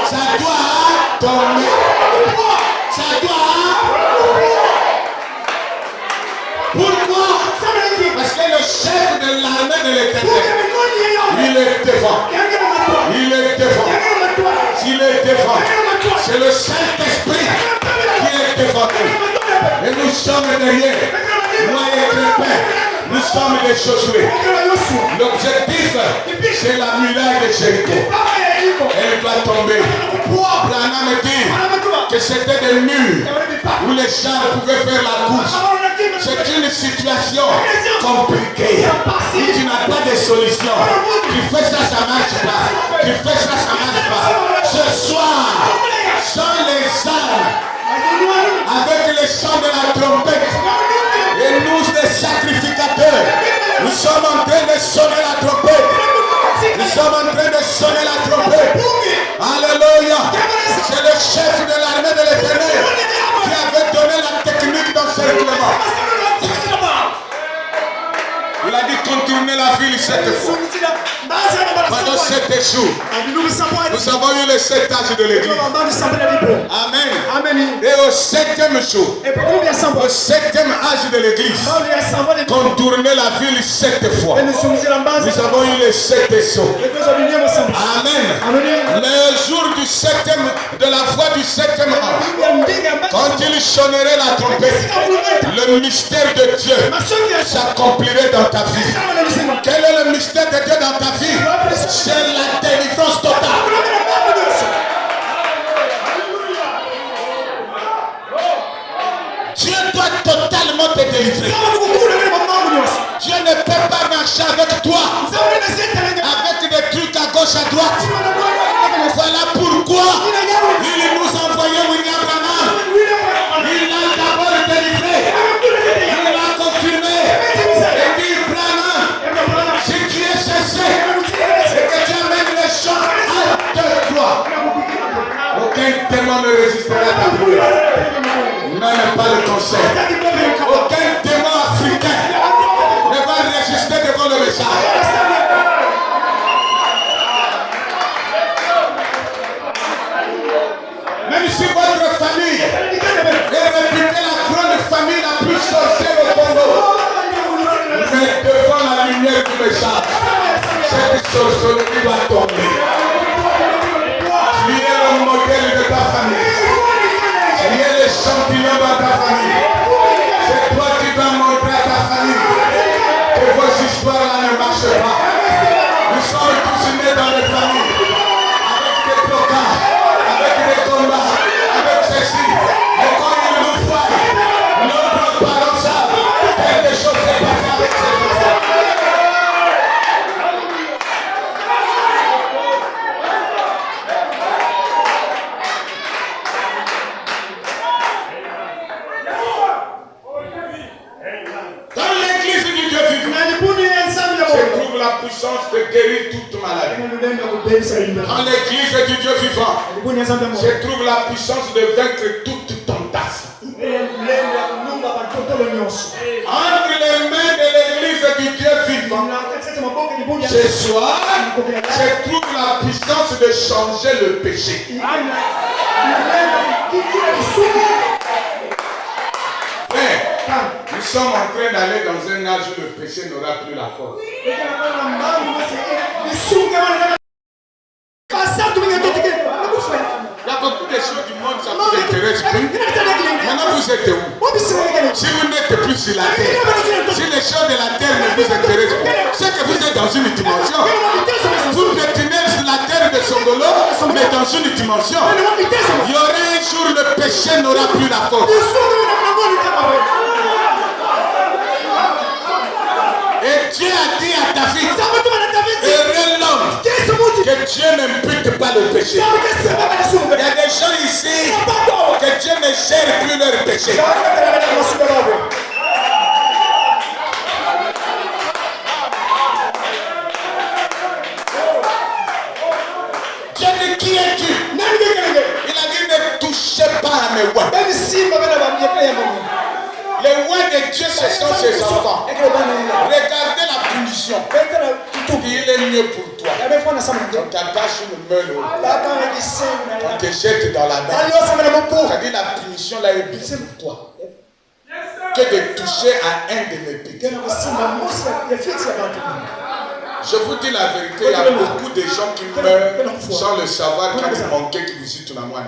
Ça doit tomber. Ça doit. Pourquoi? Parce que le chef de l'armée de l'Éternel, il est devant. Il est devant. Il est devant. C'est le Saint-Esprit qui est devant nous. Et nous sommes derrière. Moi et Crépin, nous sommes des Josué. L'objectif, c'est la muraille de Jéricho. Elle doit tomber. Branham dit que c'était des murs où les gens pouvaient faire la course. C'est une situation compliquée. Si tu n'as pas de solution, tu fais ça, ça marche pas. Tu fais ça, ça marche pas. Ce soir, sans les armes, avec le chant de la trompette, et nous les sacrificateurs, nous sommes en train de sonner la trompette. Nous sommes en train de sonner la trompette. Alléluia. C'est le chef de l'armée de l'Éternel qui avait donné la technique d'encerclement. Il a dit contourner la ville 7 fois. Pendant 7 jours, nous avons eu les 7 âges de l'église. Amen. Et au 7e jour, au 7e âge de l'église, contourner la ville 7 fois. Nous avons eu les 7 sauts. Amen. Mais au jour du 7e, de la foi du 7e âge, quand il sonnerait la trompette, le mystère de Dieu s'accomplirait dans ta vie. Quel est le mystère de Dieu dans ta vie? C'est la délivrance totale. Dieu doit totalement te délivrer. Dieu ne peut pas marcher avec toi avec des trucs à gauche à droite. Voilà pourquoi il nous a envoyé William Branham. Il l'a d'abord délivré. Il l'a confirmé. Et dit Branham, si tu es cessé et que tu amènes les gens à te croire, aucun démon ne résistera à ta prière. Même pas le conseil. Aucun démon africain ne va résister devant le message. Même si votre famille est réputée la grande famille la plus sorcière au Congo, mais devant la lumière du message, cette sorcellerie va tomber. Tu es le modèle de ta famille. Tu es le champion de ta famille. puissance de guérir toute maladie. Dans l'église du Dieu vivant, je trouve la puissance de vaincre toute tentation. Entre les mains de l'église du Dieu vivant, ce soir, je trouve la puissance de changer le péché. Nous sommes en train d'aller dans un âge où le péché n'aura plus la force. Il y a beaucoup de choses du monde, ça ne vous intéresse plus. Maintenant, vous êtes où? Si vous n'êtes plus sur la terre, si les choses de la terre ne vous intéressent plus, c'est que vous êtes dans une dimension. Vous pétinez sur la terre de Songolo, mais dans une dimension. Il y aura un jour, le péché n'aura plus la force. Et Dieu a dit à David, heureux l'homme que Dieu n'impute pas le péché. Il y a des gens ici que Dieu ne gère plus leur péché. Dieu dit, qui es-tu? Il a dit, ne touchez pas à mes voix. Les voix de Dieu, ce sont ses enfants. Regardez la punition. Il est mieux pour toi. On t'attache une meule. On te jette dans la mer. C'est-à-dire la punition là est bien pour toi. Que de toucher à un de mes petits. Je vous dis la vérité, il y a beaucoup de gens qui meurent sans le savoir quand ils manquaient qui visitent la moine.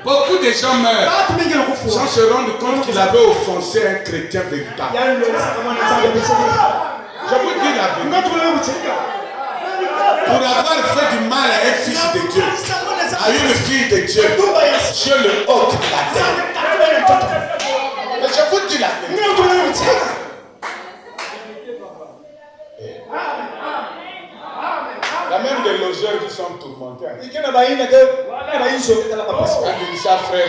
Beaucoup de gens meurent sans se rendre compte qu'il avait offensé un chrétien véritable. Je vous dis la vérité. Pour avoir fait du mal à un fils de Dieu, à une fille de Dieu, Dieu le ôte de la terre. Mais je vous dis la vérité. Il y a même des logeurs qui sont tourmentés. Quand il dit ça, frère,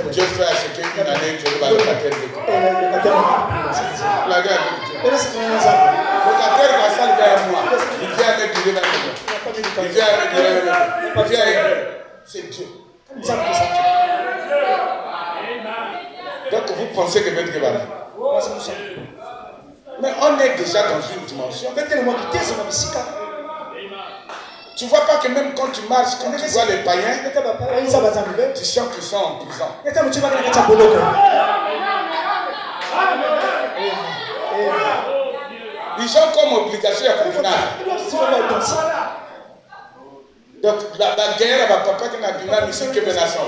Dieu fait à ce qu'une année, Dieu va le locataire de la guerre de Dieu. Le locataire va s'en vers moi. Il vient avec du lait. Il vient avec du lait. Il vient avec. C'est Dieu. Donc vous pensez que Maître Guevara. Mais on est déjà dans une dimension. Tu ne vois pas que même quand tu marches, quand tu vois les païens, tu sens qu'ils sont en prison. Ils ont comme obligation à comprendre. Donc la guerre va papa qui n'a pas mis ce que menaçant.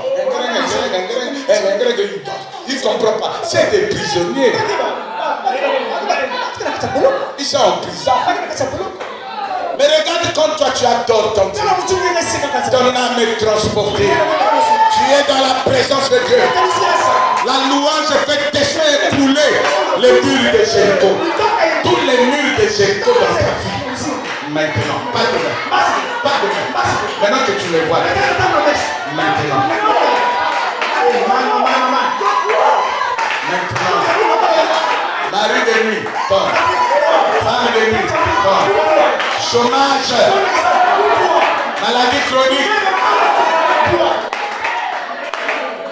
Il ne comprend pas. C'est des prisonniers. Ils sont en prison. Mais regarde quand toi tu adores ton Dieu. Ton âme est transportée. Tu es dans la présence de Dieu. La louange fait défaire et couler les murs de Jéricho. Tous les murs de Jéricho dans ta vie. Maintenant. Pas demain. Pas demain. Maintenant que tu les vois. Maintenant. Maintenant. Mari de nuit. Bon. Femme de nuit. Bon. Chômage, maladie chronique.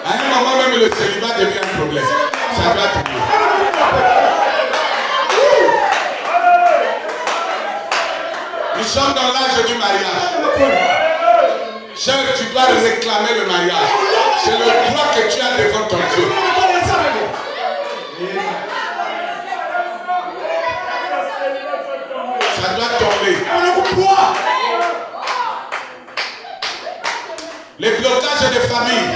À un moment même le célibat devient un problème. Ça va tout. Nous sommes dans l'âge du mariage. Cher, tu dois réclamer le mariage. C'est le droit que tu as devant ton Dieu. Ça doit tomber. Les blocages de famille.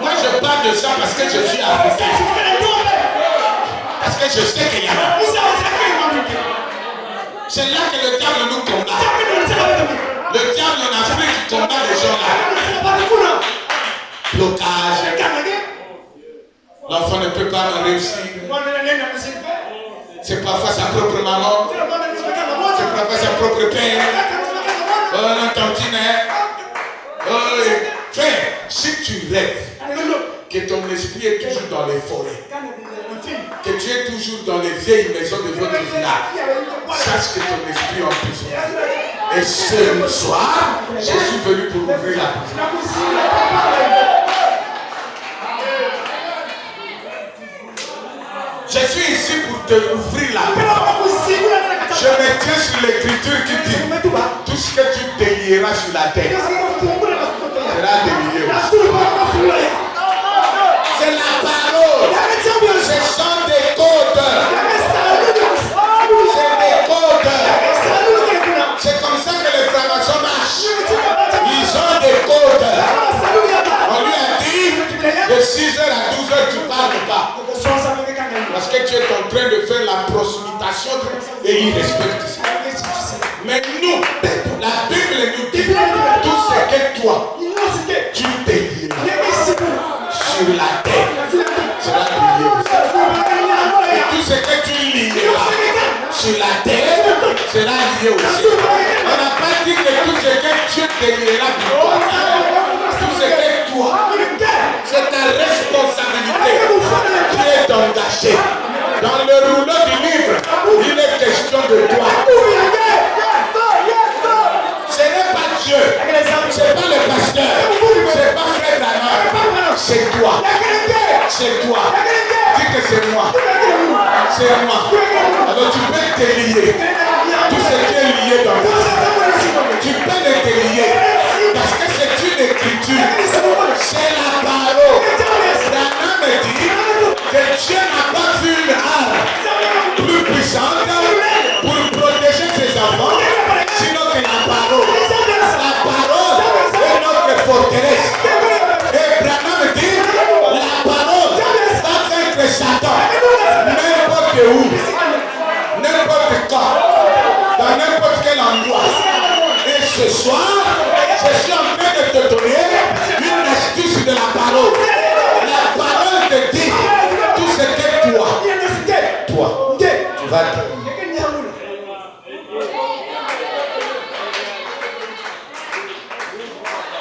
Moi je parle de ça parce que je suis africain. Parce que je sais qu'il y en a. C'est là que le diable nous combat. Le diable en Afrique combat les gens là. Blocage. L'enfant ne peut pas réussir. C'est parfois sa propre maman. C'est parfois sa propre père. Oh, non, tantine. Oh, Si tu rêves que ton esprit est toujours dans les forêts, que tu es toujours dans les vieilles maisons de votre village, sache que ton esprit est en prison. Et ce soir, je suis venu pour ouvrir la prison. Je suis ici pour te ouvrir la porte. Je me tiens sur l'écriture qui dit tout ce que tu délieras sur la terre sera délié. C'est la parole. Ce sont des codes. C'est des codes. C'est comme ça que les francs-maçons marchent. Ils ont des codes. On lui a dit de 6h à 12h tu ne parles pas. Parce que tu es en train de faire la prostitution et il respecte ça. Mais nous, la Bible nous dit tout ce que toi, tu délieras sur la terre sera lié. Et tout ce que tu lieras sur la terre sera lié aussi. On n'a pas dit que tout ce que Dieu délieras sur toi, tout ce que toi, c'est ta responsabilité qui est engagée. Dans le rouleau du livre, il est question de toi. Ce n'est pas Dieu, ce n'est pas le pasteur, ce n'est pas Frère Branham, c'est toi. C'est toi. Dis que c'est moi. C'est moi. Alors tu peux te lier. Tout ce qui est lié dans la vie, tu peux le délier. Parce que c'est une écriture. C'est la parole. Branham me dit que Dieu n'a pas vu une arme plus puissante pour protéger ses enfants, sinon que la parole. La parole est notre forteresse. Et Branham me dit, la parole va vaincre Satan, n'importe où, n'importe quand, dans n'importe quel endroit. Et ce soir, je suis en train de te donner une astuce de la parole. La parole te dit tout ce que toi, tu vas dire.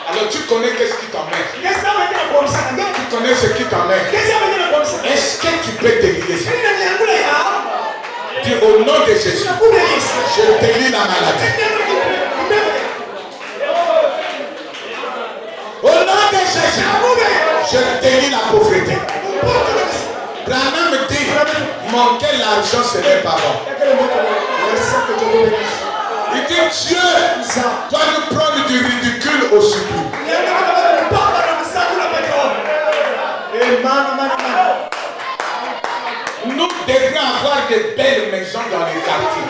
Alors tu connais qu'est-ce qui t'emmène. Tu connais ce qui t'emmène. Est-ce que tu peux te lier ça? Dis au nom de Jésus, je te lis la maladie. Au nom de Jésus, je te lis la pauvreté. Branham me dit, manquer l'argent, ce n'est pas bon. Il dit, Dieu va nous prendre du ridicule au sublime. Nous devrions avoir de belles maisons dans les quartiers.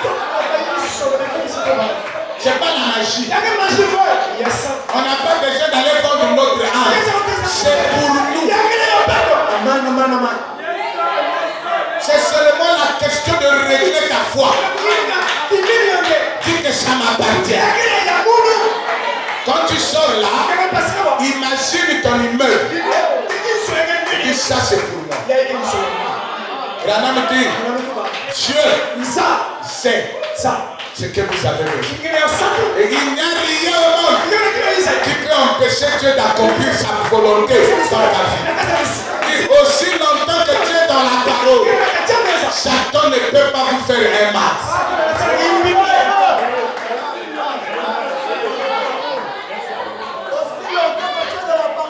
C'est pas la magie. On n'a pas besoin d'aller vendre notre âme. C'est pour nous. C'est seulement la question de régler ta foi. Dis que ça m'appartient. Quand tu sors là, imagine ton immeuble. Dis ça c'est pour moi. Branham dit, Dieu sait ce que vous avez besoin. Et il n'y a rien au monde qui peut empêcher Dieu d'accomplir sa volonté dans ta vie. Et aussi longtemps que tu es dans la parole, Satan ne peut pas vous faire un mal.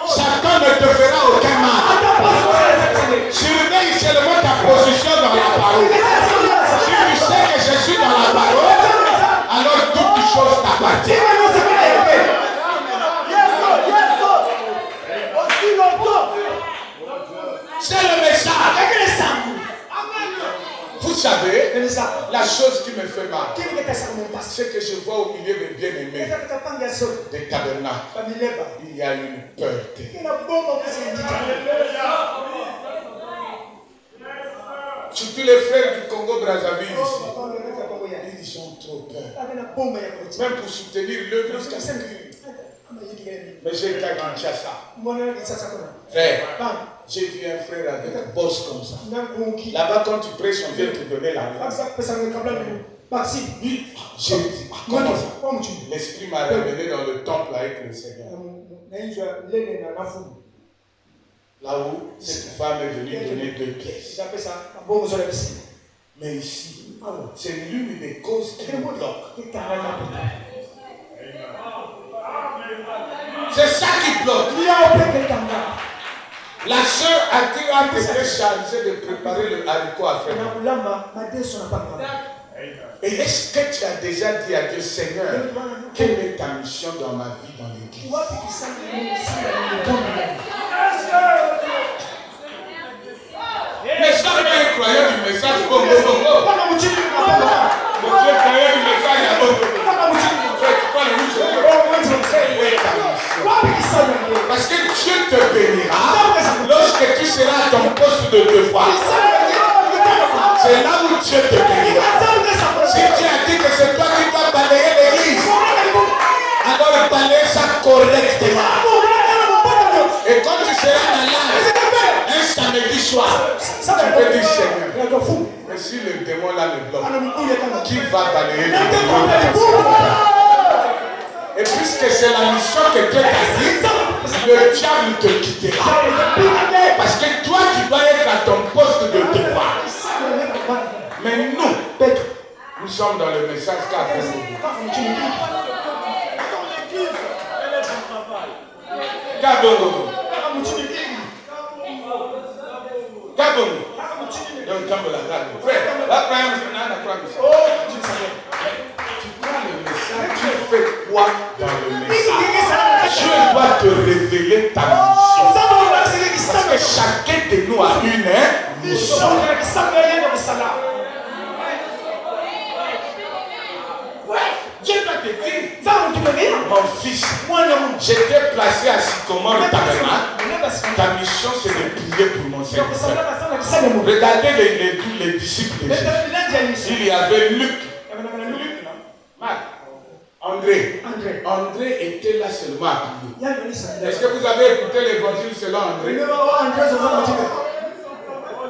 Satan ne te fera aucun mal. Surveille seulement ta position dans la parole. Si tu sais que je suis dans la parole, alors toutes les choses t'appartiennent. C'est le message. Vous savez, la chose qui me fait mal, c'est que je vois au milieu des bien-aimés des tabernacles, il y a une peur terrible. Surtout les frères du Congo-Brazzaville ici, ils ont trop peur. Même pour soutenir l'œuvre jusqu'à ce que... Mais j'ai été à Kinshasa. Frère, j'ai vu un frère avec un boss comme ça. Là-bas, quand tu prêches, on vient te donner la main. J'ai dit, comment ça? L'esprit m'a ramené dans le temple avec le Seigneur. Là où cette femme est venue donner 2 pièces. Mais ici, c'est l'une des causes qui me bloque. C'est ça qui bloque. La sœur a été chargée de préparer le haricot à faire. Et est-ce que tu as déjà dit à Dieu, Seigneur, quelle est ta mission dans ma vie dans l'église? Mais ça, un croyant du message, bon. Mon Dieu, croyant du message, parce que Dieu te bénira lorsque tu seras à ton poste de devoir. C'est là où Dieu te bénira. Si tu as dit que c'est toi qui dois balayer l'église, alors balaye ça correctement. Et quand tu seras malade, un samedi soir, tu peux dire Seigneur, mais si le démon là me bloque, qui va balayer l'église? Et puisque c'est la mission que Dieu t'a dit, le diable te quittera. Parce que toi tu dois être à ton poste de devoir. Mais nous sommes dans le message qu'après nous. Tu fais quoi dans le message? Dieu doit te révéler ta mission. Parce que chacun de nous a une mission. Dieu doit te dire, mon fils, j'étais placé à Sycomore tabernacle. Ta mission c'est de prier pour mon serviteur. Regardez les disciples de Jésus. Il y avait Luc, Marc, André était là seulement à prier. Est-ce que vous avez écouté l'évangile selon André?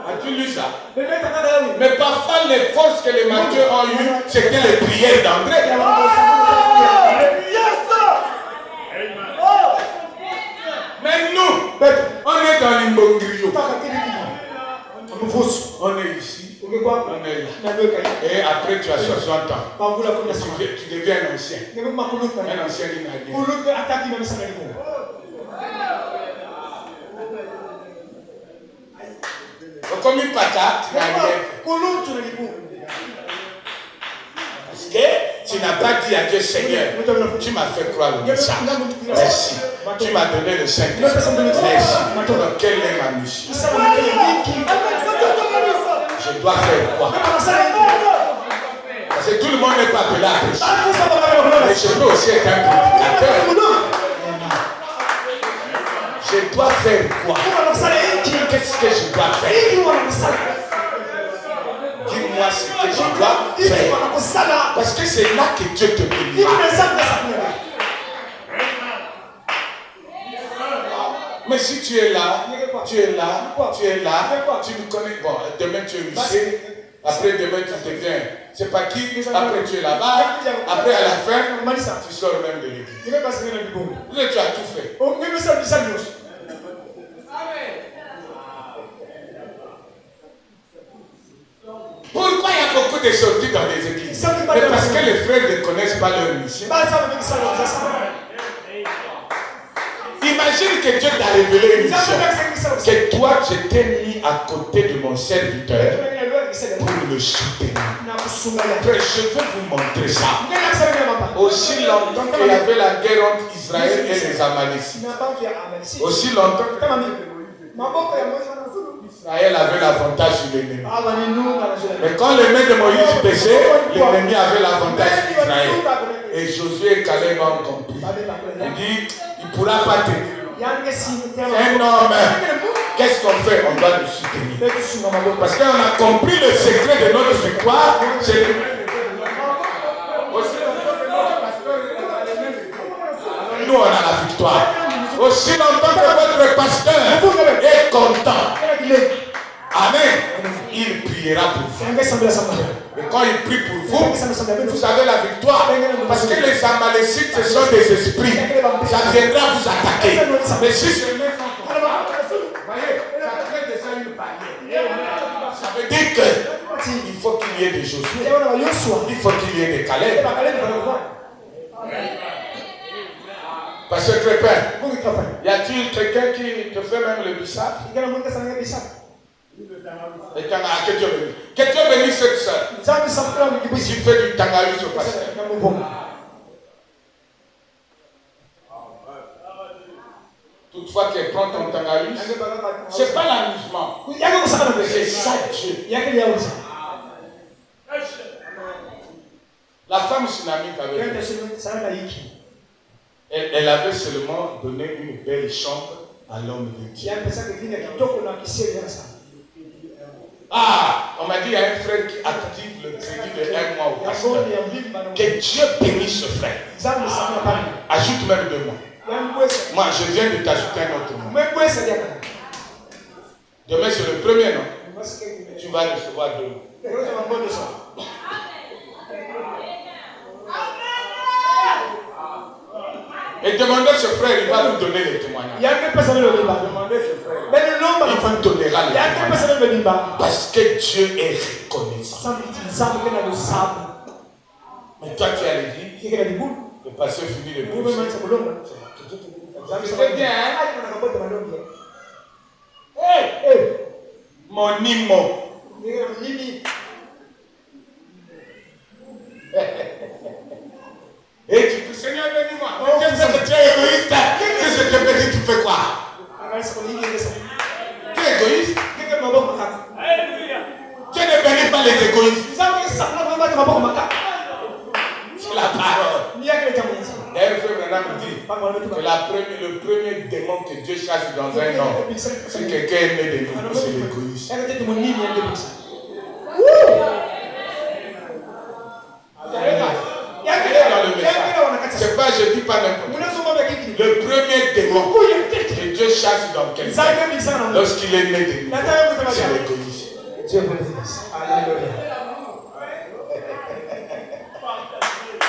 As-tu lu ça? Mais parfois les forces que les Matthieu ont eues, c'était les prières d'André. Mais nous, on est dans l'imbongrio. On est ici, on est là. Et après tu as 60 ans. Tu deviens un ancien. Un ancien lignagé. Comme une patate, tu n'as rien fait. Parce que tu n'as pas dit à Dieu, Seigneur, tu m'as fait croire le message. Merci. Tu m'as donné le Saint-Esprit. Merci. Donc, quelle est ma mission? Je dois faire quoi? Parce que tout le monde n'est pas appelé à prêcher. Mais je peux aussi être un prédicateur. Je dois faire quoi? Qu'est-ce que je dois faire? Dis-moi ce que je dois faire. Parce que c'est là que Dieu te bénira. Mais si tu es là, tu me connais. Bon, demain tu es lycée, après demain tu deviens. C'est pas qui, après tu es là-bas, après à la fin, tu sors même de l'église. Tu as tout fait. Pourquoi il y a beaucoup de sorties dans les églises? Mais parce que les frères ne connaissent pas leur mission. Imagine que Dieu t'a révélé une mission. Que toi, je t'ai mis à côté de mon serviteur pour le soutenir. Je vais vous montrer ça. Aussi longtemps qu'il y avait la guerre entre Israël et les Amalécites. Aussi longtemps Israël avait l'avantage sur l'ennemi. Mais quand les mains de Moïse baissaient, l'ennemi avait l'avantage sur Israël. Et Josué et Caleb ont compris. Il dit, il ne pourra pas tenir. Un homme, qu'est-ce qu'on fait? On doit le soutenir. Parce qu'on a compris le secret de notre victoire. Nous, on a la victoire. Aussi longtemps que votre pasteur est content, amen, il priera pour vous. Et quand il prie pour vous, vous avez la victoire. Parce que les Amalécites, ce sont des esprits. Ça viendra vous attaquer. Mais si ce n'est pas comme ça, vous voyez, ça crée déjà une barrière. Ça veut dire qu'il faut qu'il y ait des Josué. Il faut qu'il y ait des Caleb. Parce que Crépin, y a-t-il quelqu'un qui te fait même le bissap? Et que Dieu bénisse. Que Dieu bénisse cette soeur. Qui fait du tangarus au pasteur. Toutefois qu'elle prend ton tangarus, c'est pas l'amusement. C'est ça Dieu. La femme tsunamique avait elle avait seulement donné une belle chambre à l'homme de Dieu. Ah, on m'a dit il y a un frère qui active le crédit de 1 mois au pasteur. Que Dieu bénisse ce frère. Ajoute même 2 mois. Moi, je viens de t'ajouter un autre mois. Demain, c'est le premier, non? Tu vas recevoir 2 mois. Et demandez ce frère, il va vous donner les témoignages. Demandez ce frère, il vous donnera les témoignages. Parce que Dieu est reconnaissant. Mais toi, tu as dit, le pasteur finit de prêcher. C'est bien, hein? Hey, mon Nimo. Et tu dis, Seigneur, bénis-moi. Mais tu es égoïste. Si je te bénis, tu fais quoi? Tu es égoïste? Tu ne bénis pas les égoïstes. C'est la parole. D'ailleurs, frère Branham dit que le premier démon que Dieu chasse dans un homme, c'est quelqu'un aimé de nous, c'est l'égoïsme. C'est pas, je dis pas n'importe quoi. Le premier démon que Dieu chasse dans quelqu'un, lorsqu'il est né de nous, c'est l'égoïsme. Dieu vous bénisse. Alléluia.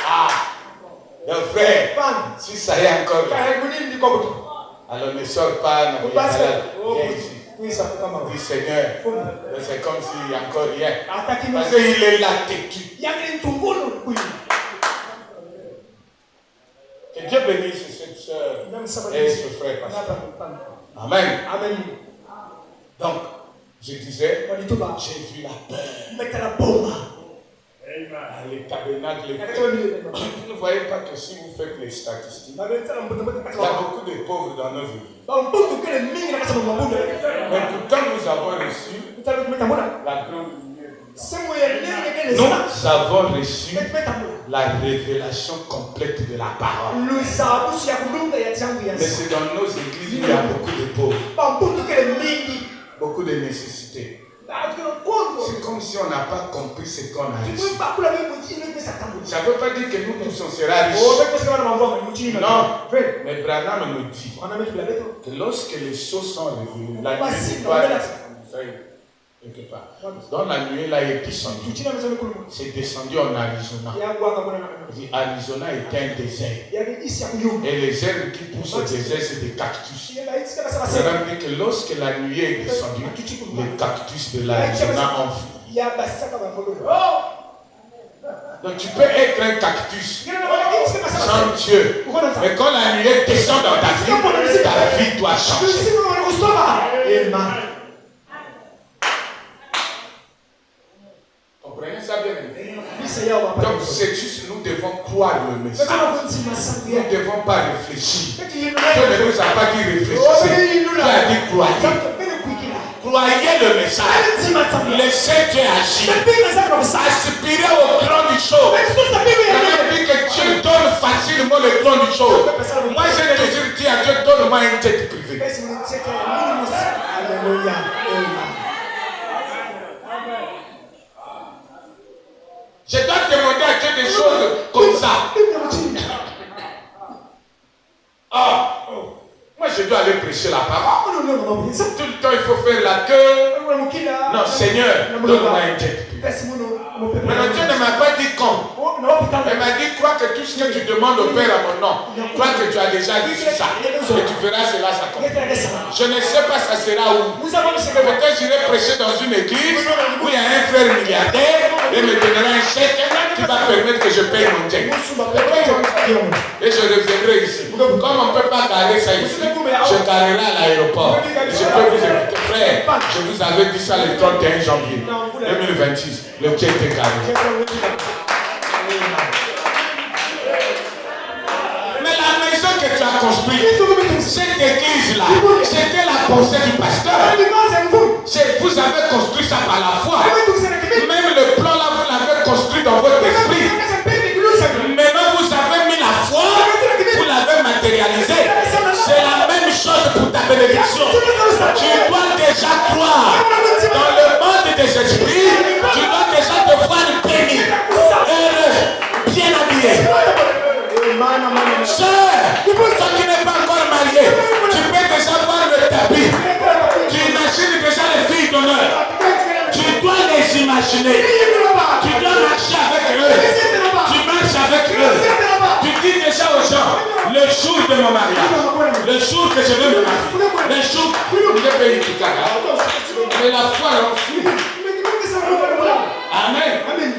Ah, mon frère, si ça est encore là, alors ne sors pas, viens ici. Dis Seigneur, c'est comme s'il n'y a encore rien. Parce qu'il est là têtu. Que Dieu bénisse cette soeur et ce frère. Amen. Donc, je disais, j'ai vu la peur. Les tabernacles, vous ne voyez pas que si vous faites les statistiques, il y a beaucoup de pauvres dans nos villes. Mais pourtant, nous avons reçu la grande lumière. Nous avons reçu la révélation complète de la parole. Mais c'est dans nos églises qu'il y a beaucoup de pauvres, beaucoup de nécessités. C'est comme si on n'a pas compris ce qu'on a reçu. Ça ne veut pas dire que nous tous on sera riches. Non, mais Branham nous dit que lorsque les choses sont révélées, la nuée quelque part. Dans la nuée, là, il est descendu. C'est descendu en Arizona. Arizona était un désert. Et les herbes qui poussent au désert, c'est des cactus. Ça veut dire que lorsque la nuée est descendue, les cactus de l'Arizona ont fui. Donc tu peux être un cactus sans Dieu. Mais quand la nuée descend dans ta vie doit changer. Comprenez ça bien? Donc c'est juste, nous devons croire le message. Nous ne devons pas réfléchir. Dieu ne nous a pas dit réfléchir. Il a dit croire. Croyez le message. Laissez Dieu agir. Aspirez au grand du show. On a dit que Dieu donne facilement le grand du show. Moi j'ai toujours dit à Dieu, donne-moi un jet privé. Alléluia. Je dois demander à Dieu des choses comme ça. Moi je dois aller prêcher la parole. Tout le temps il faut faire la queue. Non, Seigneur, donne-moi un jet privé. Maintenant, Dieu ne m'a pas dit quand. Il m'a dit, crois que tout ce que tu demandes au Père à mon nom, crois que tu as déjà dit ça. Et tu verras cela s'accomplir. Je ne sais pas ça sera où. Peut-être j'irai prêcher dans une église où il y a un frère milliardaire et me donnera un chèque qui va permettre que je paye mon chèque. Et je reviendrai ici. Comme on ne peut pas garder ça ici, je garerai à l'aéroport. Je peux vous inviter, frère. Je vous avais dit ça le 31 janvier 2026. Le chèque est garé. Mais la maison que tu as construite, cette église-là, c'était la pensée du pasteur. Vous avez construit ça par la foi. Même le plan là, vous l'avez construit dans votre esprit. Maintenant, vous avez mis la foi, vous l'avez matérialisé. C'est la même chose pour ta bénédiction. Tu dois déjà croire dans le monde des esprits. Tu dois déjà te voir béni, heureux, bien habillé. Sœur, toi qui n'es pas encore marié, tu peux déjà voir le tapis. Tu imagines déjà les filles d'honneur. Tu dois les imaginer. Tu dois marcher avec eux. Tu marches avec eux. Tu dis déjà aux gens, le jour de mon mariage, le jour que je vais me marier, le jour où je vais y mais la foi l'enfuit. Amen.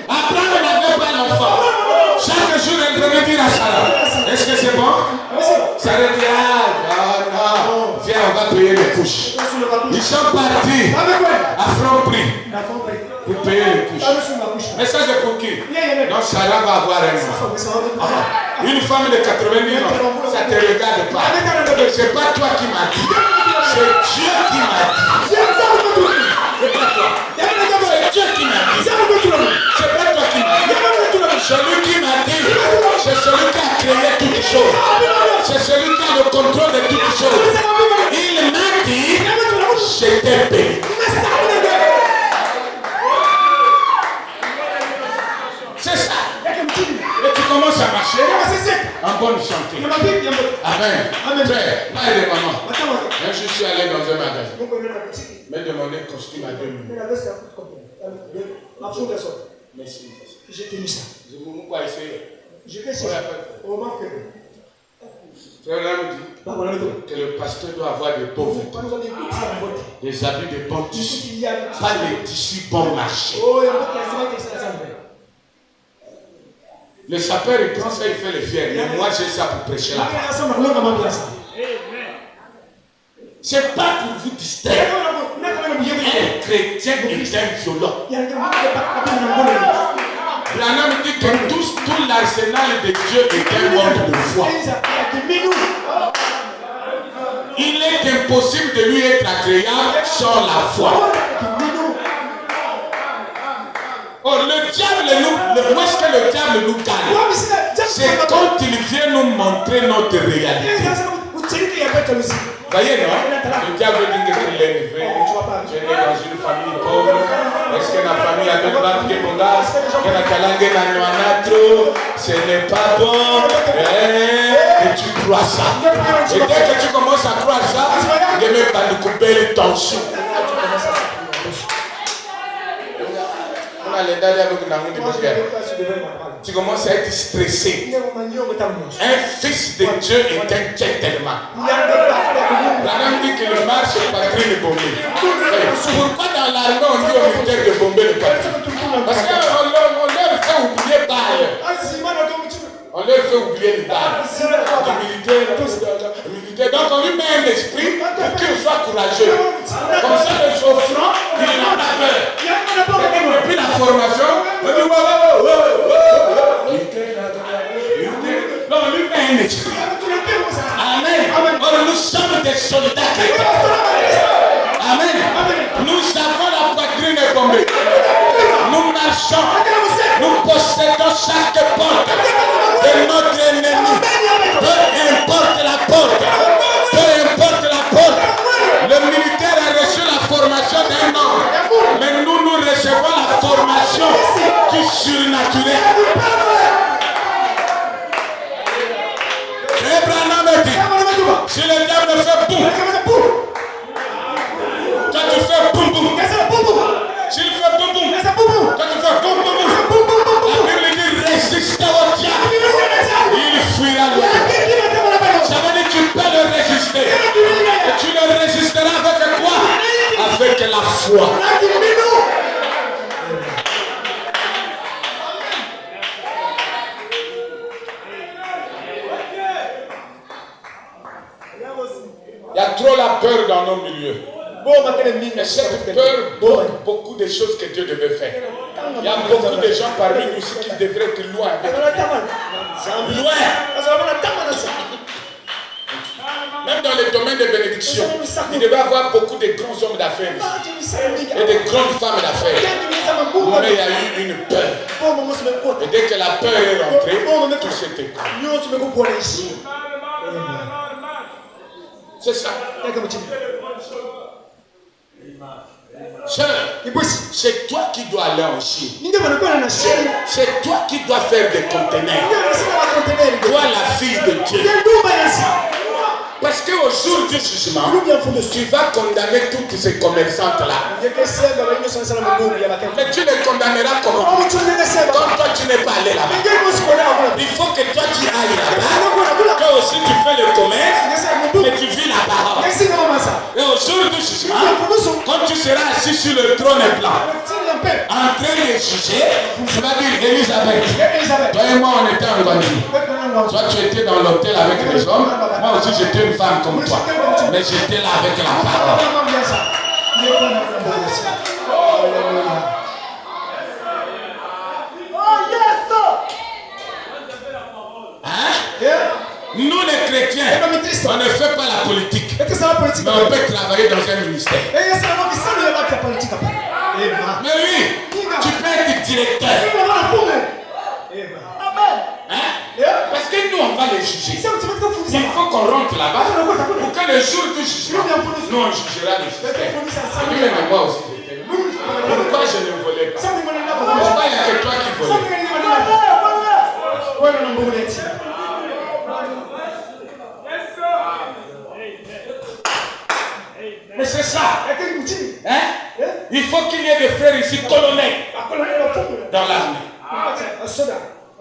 Abraham n'avait pas l'enfant. Chaque jour, elle venait dire à Sarah, est-ce que c'est bon? Sarah dit, non, viens, on va payer les couches. Ils sont partis à franc prix pour payer les couches. Mais ça, c'est pour qui? Donc, Sarah va avoir un enfant. Une femme de 90 ans, ça ne te regarde pas. C'est pas toi qui m'as dit, c'est Dieu qui m'a dit. C'est pas toi. C'est Dieu qui m'a dit. C'est pas toi qui m'as dit. Celui qui m'a dit, c'est celui qui a créé toutes choses. C'est celui qui a le contrôle de toutes choses. Il m'a dit, j'étais béni. C'est ça. Et tu commences à marcher en bonne santé. Amen. Frère, là il est maman. Je suis allé dans un magasin. Mais demander un costume à 2 minutes. Merci. J'ai tenu ça. Je vous pas essayer. Je vais essayer. Frère là me dit que le pasteur doit avoir des beaux vêtements, des habits de bons tissus, pas les tissus bon marché. Le sapeur il prend ça, il fait le fier. Mais moi j'ai ça pour prêcher la parole. C'est pas pour vous distraire. Un chrétien est un violent. Branham dit que tout l'arsenal de Dieu est un monde de foi. Il est impossible de lui être agréable sans la foi. Oh, le diable où est-ce que le diable nous gagne? C'est quand il vient nous montrer notre réalité. Voyez, non? Le diable dit qu'il est élevé. Je nais dans une famille pauvre. Est-ce que la famille a deux bacs de bongas? Que la calangue n'a pas trop? Ce n'est pas bon. Et tu crois ça. Et dès que tu commences à croire ça, il ne va nous couper les tensions. Tu commences à être stressé. Un fils de Dieu est un gentleman. Branham dit que le marche est patrie de bomber. Pourquoi dans l'armée on dit aux militaires de bomber le patrie? Parce qu'on leur fait oublier balle. On leur fait oublier les balles. Les militaires. Donc on lui met un esprit pour qu'il soit courageux. Comme ça le chauffeur, il n'a pas peur. Et puis la formation, on dit non, on lui met un esprit. Amen. Or, nous sommes des soldats. Amen. Nous avons la poitrine bombée. Nous marchons. Nous possédons chaque porte de notre ennemi. Peu importe la porte. Peu importe la porte. Le militaire a reçu la formation d'un homme. Mais nous recevons la formation du surnaturel. Abraham dit, si le diable fait boum, toi tu fais boum boum. S'il fait boum boum, toi tu fais boum boum boum. toi. Il y a trop la peur dans nos milieux. Et cette peur bloque beaucoup de choses que Dieu devait faire. Il y a beaucoup de gens parmi nous ici qui devraient être loin. Loin. Même dans les domaines de bénédiction, il devait y avoir beaucoup de grands hommes d'affaires et de grandes femmes d'affaires. Mais il y a eu une peur. Et dès que la peur est rentrée, tout s'est écroulé. C'est ça. Sœur, c'est toi qui dois aller en Chine. C'est toi qui dois faire des conteneurs. Toi, la fille de Dieu. Parce qu'au jour du jugement, tu vas condamner toutes ces commerçantes-là. Mais tu les condamneras comment? Comme toi, tu n'es pas allé là-bas. Il faut que toi, tu ailles là-bas. Toi aussi, tu fais le commerce, mais tu vis la parole. Et au jour du jugement, quand tu seras assis sur le trône blanc, en train de juger, tu vas dire Elisabeth. Toi et moi, on était en Guadeloupe. Toi, tu étais dans l'hôtel avec les hommes. Moi aussi, j'étais une femme comme toi. Mais j'étais là avec la parole. Hein? Nous, les chrétiens, on ne fait pas la politique. Mais on peut travailler dans un ministère. Mais oui, tu peux être directeur. Hein? Parce que nous, on va les juger. Il faut qu'on rentre là-bas pour que le jour du jugement, nous, on jugera le système. Et même moi aussi, pourquoi je ne volais pas? Pourquoi il n'y a que toi qui volais? Mais c'est ça. Hein? Il faut qu'il y ait des frères ici, colonels, dans l'armée.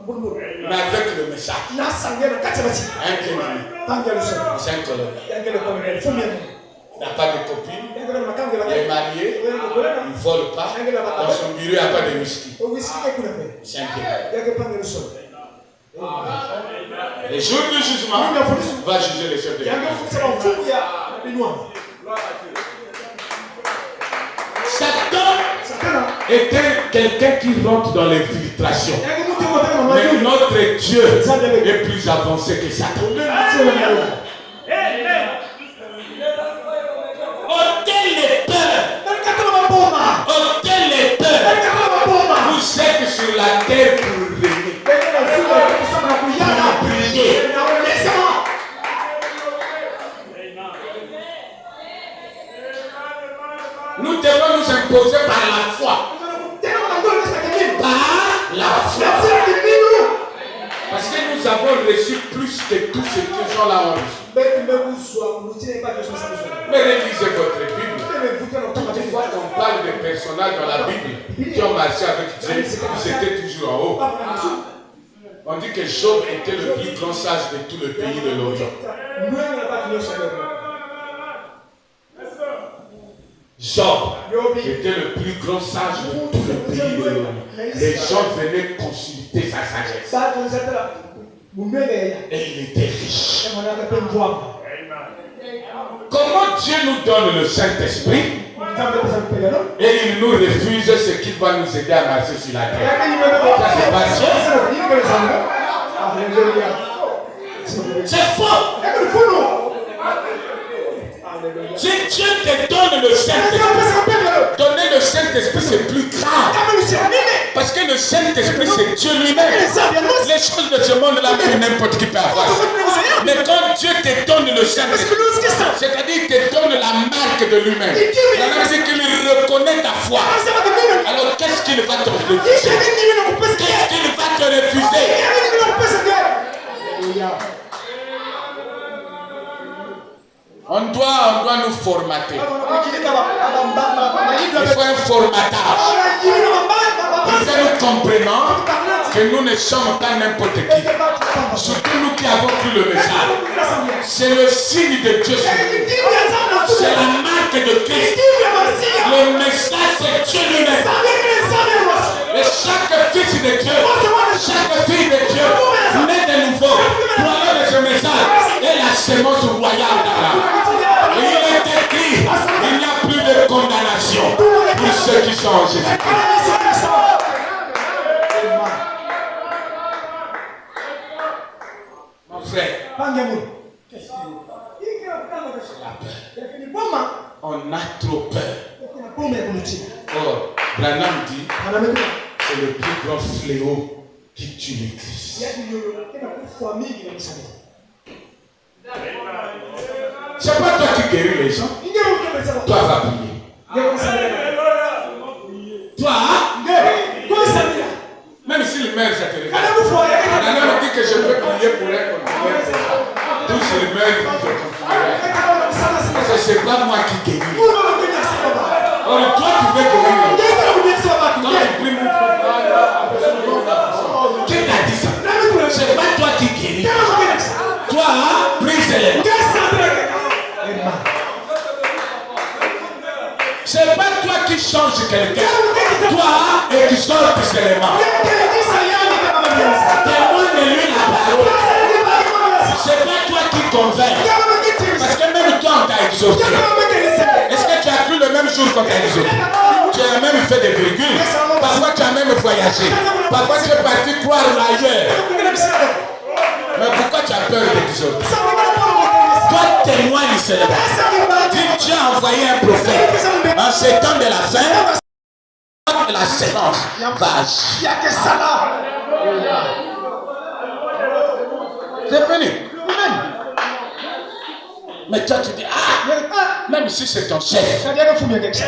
Mais avec le message. Un bien c'est un colonel. Il n'a pas de copine. Il est marié. Il ne vole pas. Dans son bureau, il n'y a pas de whisky. C'est un bien. Le jour du jugement, on va juger les chefs de l'Église. Satan était quelqu'un qui rentre dans l'infiltration. Mais notre Dieu est plus avancé que Satan. Ôtez les peurs. Ôtez les peurs. Vous êtes sur la terre pour régner. Pour briller. Nous devons nous imposer par la foi. Par la foi. Parce que nous avons reçu plus que tous ces gens-là ont reçu. Mais relisez votre Bible. Toutefois qu'on parle des personnages dans la Bible qui ont marché avec Dieu, ils étaient toujours en haut. On dit que Job était le plus grand sage de tout le pays de l'Orient. Job était le plus grand sage de tout le pays de l'Orient. Les gens venaient consulter sa sagesse. Et il était riche. Comment Dieu nous donne le Saint-Esprit et il nous refuse ce qui va nous aider à marcher sur la terre? Ça, c'est pas Dieu. C'est faux. Si Dieu te donne le Saint-Esprit, donner le Saint-Esprit c'est plus grave. Parce que le Saint-Esprit c'est Dieu lui-même. Les choses de ce monde-là, n'importe qui peut avoir. Mais quand Dieu te donne le Saint-Esprit, c'est-à-dire qu'il te donne la marque de lui-même. C'est qu'il reconnaît ta foi. Alors qu'est-ce qu'il va te refuser? Qu'est-ce qu'il va te refuser? On doit nous formater. Il faut un formatage. Pour que nous comprenions que nous ne sommes pas n'importe qui. Surtout nous qui avons pris le message. C'est le signe de Dieu sur nous. C'est la marque de Christ. Le message, c'est Dieu lui-même. Et chaque fils de Dieu, chaque fille de Dieu, naît de nouveau, croyant de ce message et la sémence royale d'Abraham. Et il est écrit, il n'y a plus de condamnation pour ceux qui sont en Jésus-Christ. Mon frère, on a trop peur. Or, Branham dit, c'est le plus grand fléau qui tue l'Église. C'est pas toi qui guéris les gens. Toi va prier. Toi, même si le maire ça te regarde. Branham dit que je peux prier pour elle. Tous les maires qui te confient. Parce que c'est pas moi qui guéris. Or, toi tu veux guérir. Quand tu pries mon qui t'a dit ça? C'est pas toi qui guéris. Toi, brise-les. C'est pas toi qui change quelqu'un. Toi, exorte seulement. Témoigne-lui la parole. C'est pas toi qui convainc. Parce que même toi, on t'a exorté. Est-ce que tu as cru le même jour qu'on t'a exorté? Tu as même fait des virgules. Parfois, tu as même voyagé. Parfois, tu es parti croire ailleurs. Mais pourquoi tu as peur d'exorter? Toi, témoigne seulement. Dis, Dieu a envoyé un prophète. En ces temps de la fin, la sémence va agir. C'est fini. Mais toi tu dis, même si c'est ton chef,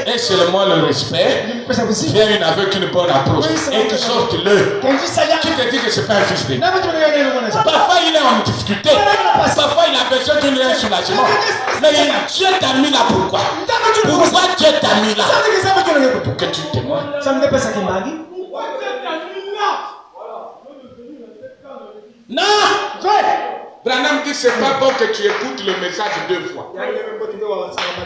et seulement le respect, viens une avec une bonne approche, et tu sortes-le. Qui te dit que c'est pas un fils de Dieu? Parfois il est en difficulté, parfois il a besoin d'un soulagement. Mais Dieu t'a mis là pourquoi? Pourquoi Dieu t'a mis là? Pour que tu témoignes. Non! Branham dit c'est pas bon que tu écoutes le message 2 fois.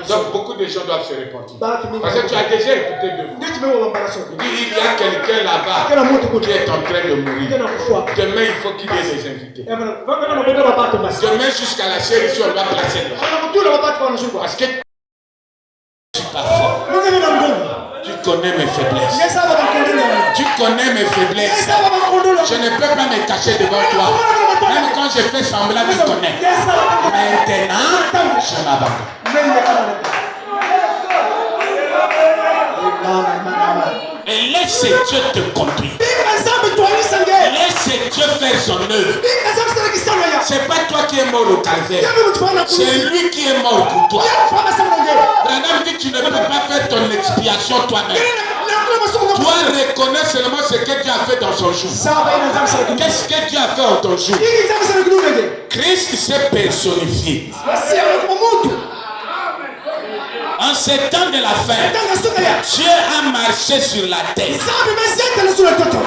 Donc beaucoup de gens doivent se repentir. Parce que tu as déjà écouté 2 fois. Il y a quelqu'un là-bas qui est en train de mourir. Demain il faut qu'il y ait des invités. Demain jusqu'à la série on doit placer les gens. Parce que tu suis pas fort. Tu connais mes faiblesses. Tu connais mes faiblesses. Je ne peux pas me cacher devant toi. Même quand je fais semblant, tu connais. Maintenant, je m'abandonne. Et laisse Dieu te conduire. Laisse Dieu faire son œuvre. C'est pas toi qui es mort au calvaire. C'est lui qui est mort pour toi. Branham dit tu ne peux pas faire ton expiation toi-même. Toi reconnais seulement ce que Dieu a fait dans son jour. Qu'est-ce que Dieu a fait en ton jour? Christ s'est personnifié. En ces temps de la fin, Dieu a marché sur la terre.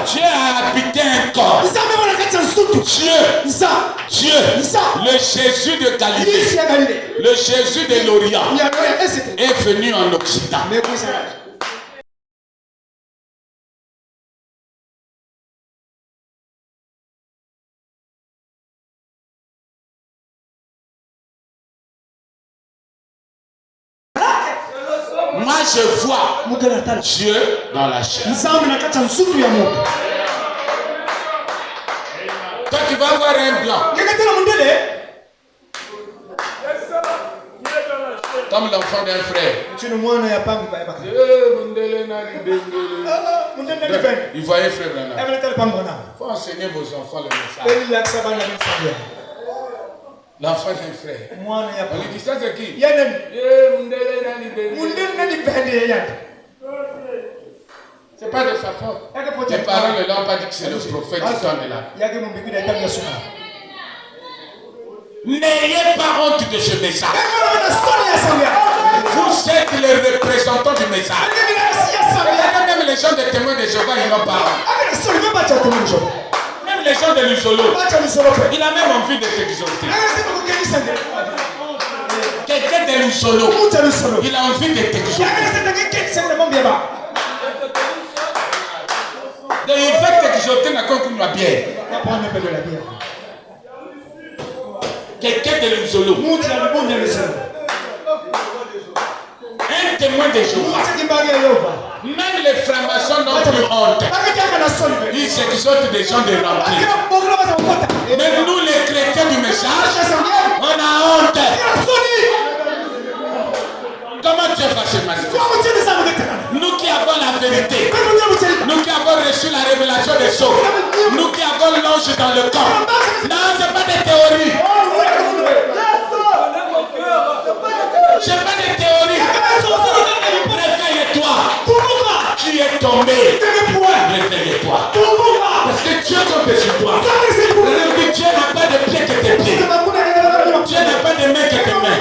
Dieu a habité un corps. Dieu, le Jésus de Galilée, le Jésus de l'Orient est venu en Occident. Moi je vois Dieu dans la chair. Toi tu vas voir un blanc. Comme l'enfant d'un frère. Il voyait frère Branham. Il faut enseigner vos enfants le message. L'enfant d'un frère. On lui dit ça c'est qui? C'est pas de sa faute. Tes parents ne l'ont pas dit que c'est le prophète du temps de la vie. N'ayez pas honte de ce message. Vous êtes les représentants du message. Même les gens de témoins de Jéhovah, ils n'ont pas honte. Même les gens de l'Isolo, il a même envie de t'exhorter. Quelqu'un de solo. Il a envie de t'exaucer. Donc il va t'exaucer dans le bière. Quelqu'un de l'Uzolo. Un témoin de Jéhovah. Même les francs-maçons n'ont plus honte. Ils s'exaucent des gens de remplis. Même nous les chrétiens du message, on a honte. Comment Dieu va se manifester? Nous qui avons la vérité, nous qui avons reçu la révélation des choses, nous qui avons l'ange dans le corps. Non, ce n'est pas des théories. Ce n'est pas des théories. Réveille-toi. Tu es tombé. Réveille-toi. Parce que Dieu compte sur toi. Dieu n'a pas de pieds que tes pieds. Dieu n'a pas de mains que tes mains.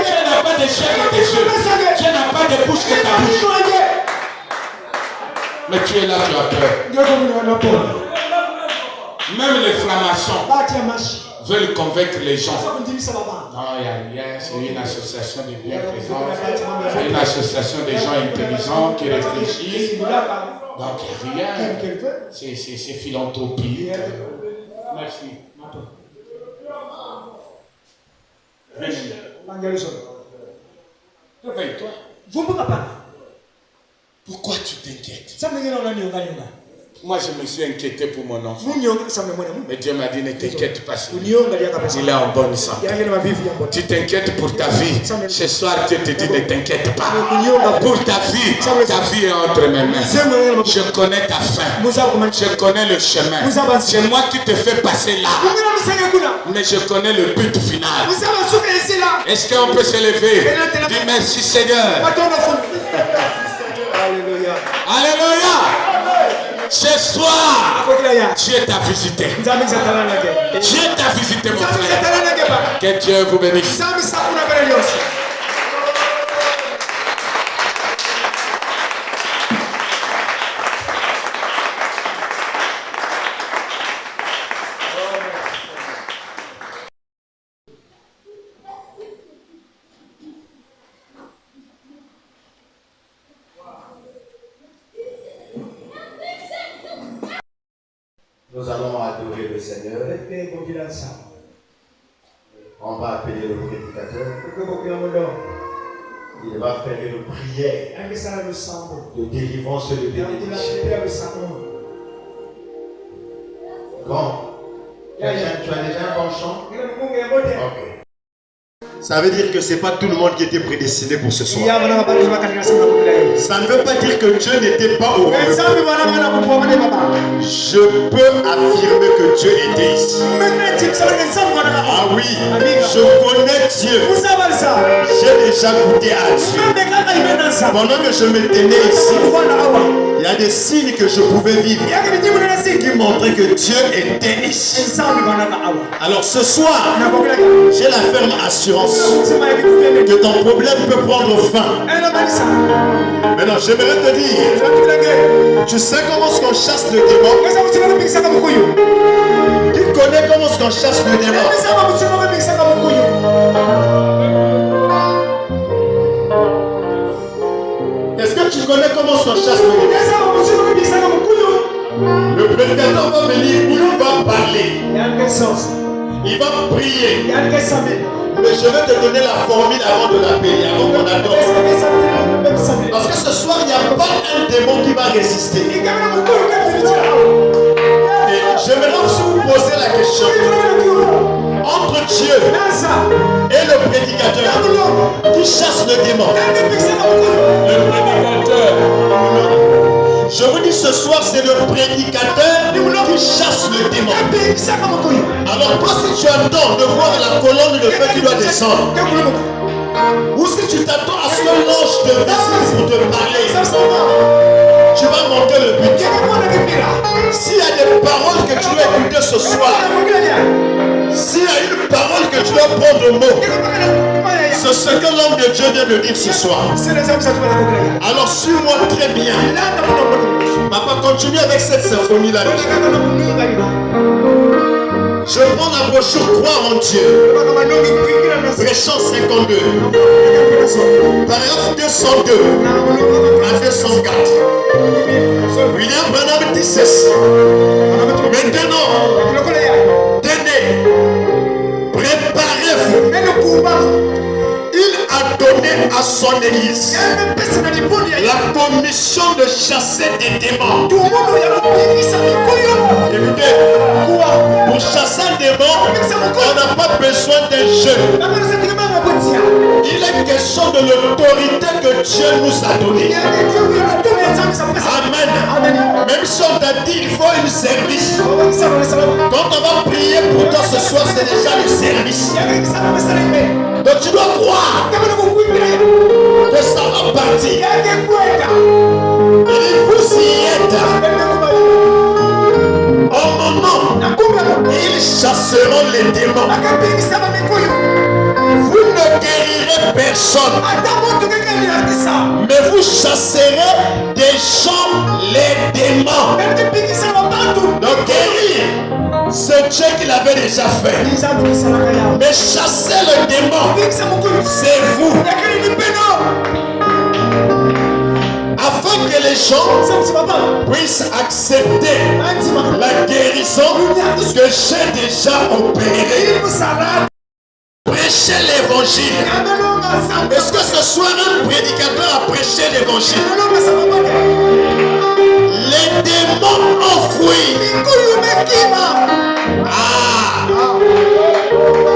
Dieu n'a pas de yeux que tes yeux. Dieu n'a pas de bouche que ta bouche. Mais tu es là, tu as peur. Même les francs-maçons veulent convaincre les gens. Non, il n'y a rien, c'est une association de bienfaisance. C'est une association de gens intelligents qui réfléchissent. Donc il n'y a rien. C'est philanthropie. Merci. Réveille-toi. Pourquoi tu t'inquiètes? Moi, je me suis inquiété pour mon enfant. Mais Dieu m'a dit, ne t'inquiète pas. Il est en bonne santé. Tu t'inquiètes pour ta vie. Ce soir, Dieu te dit, ne t'inquiète pas. Pour ta vie est entre mes mains. Je connais ta fin. Je connais le chemin. C'est moi qui te fais passer là. Mais je connais le but final. Est-ce qu'on peut se lever? Dis merci Seigneur. Alléluia. Alléluia. Ce soir, Dieu t'a visité. Dieu t'a visité, mon frère. Que Dieu vous bénisse. Nous allons adorer le Seigneur. On va appeler le prédicateur. Il va faire une prière de délivrance et de bénédiction. Bon. Tu as déjà un bon chant? Ok. Ça veut dire que ce n'est pas tout le monde qui était prédestiné pour ce soir. Ça ne veut pas dire que Dieu n'était pas au rendez-vous. Je peux affirmer que Dieu était ici. Ah oui, je connais Dieu. J'ai déjà goûté à Dieu. Pendant que je me tenais ici, il y a des signes que je pouvais vivre qui montraient que Dieu était ici. Alors ce soir, j'ai la ferme assurance que ton problème peut prendre fin. Maintenant, j'aimerais te dire, tu sais comment est-ce qu'on chasse le démon? Tu connais comment est-ce qu'on chasse le démon? Est-ce que tu connais comment est-ce qu'on chasse le démon? Le prédicateur va venir, il va parler, il va prier. Mais je vais te donner la formule avant de la payer, avant qu'on adore. Parce que ce soir, il n'y a pas un démon qui va résister. Et j'aimerais aussi vous poser la question. Entre Dieu et le prédicateur, qui chasse le démon? Le prédicateur. Je vous dis ce soir, c'est le prédicateur qui chasse le démon. Alors toi, si tu attends de voir la colonne de feu qui doit descendre, ou si tu t'attends à ce que l'ange te visite pour te parler, tu vas manquer le but. S'il y a des paroles que tu dois écouter ce soir, s'il y a une parole que tu dois prendre au mot, c'est ce que l'homme de Dieu vient de dire ce soir. Alors suis-moi très bien. Papa, continue avec cette symphonie-là. Je prends la brochure Croire en Dieu. Prêchant 52. Paragraphe 202 à 204. William Branham dit ceci. Maintenant, tenez, préparez-vous. Il a donné à son église la commission de chasser des démons. Écoutez, pour chasser un démon, on n'a pas besoin d'un jeu. Il est question de l'autorité que Dieu nous a donnée. Amen. Même si on t'a dit il faut une service. Quand on va prier pour toi ce soir, c'est déjà le service. Donc tu dois croire que ça va partir. Il dit vous y êtes. En mon nom, ils chasseront les démons. Vous ne guérirez personne, mais vous chasserez des gens les démons. Donc guérir, c'est Dieu qui l'avait déjà fait. Mais chasser le démon, c'est vous. Afin que les gens puissent accepter la guérison que j'ai déjà opérée. Prêcher l'évangile. Est-ce que ce soir un prédicateur a prêché l'évangile? Les démons ont fui.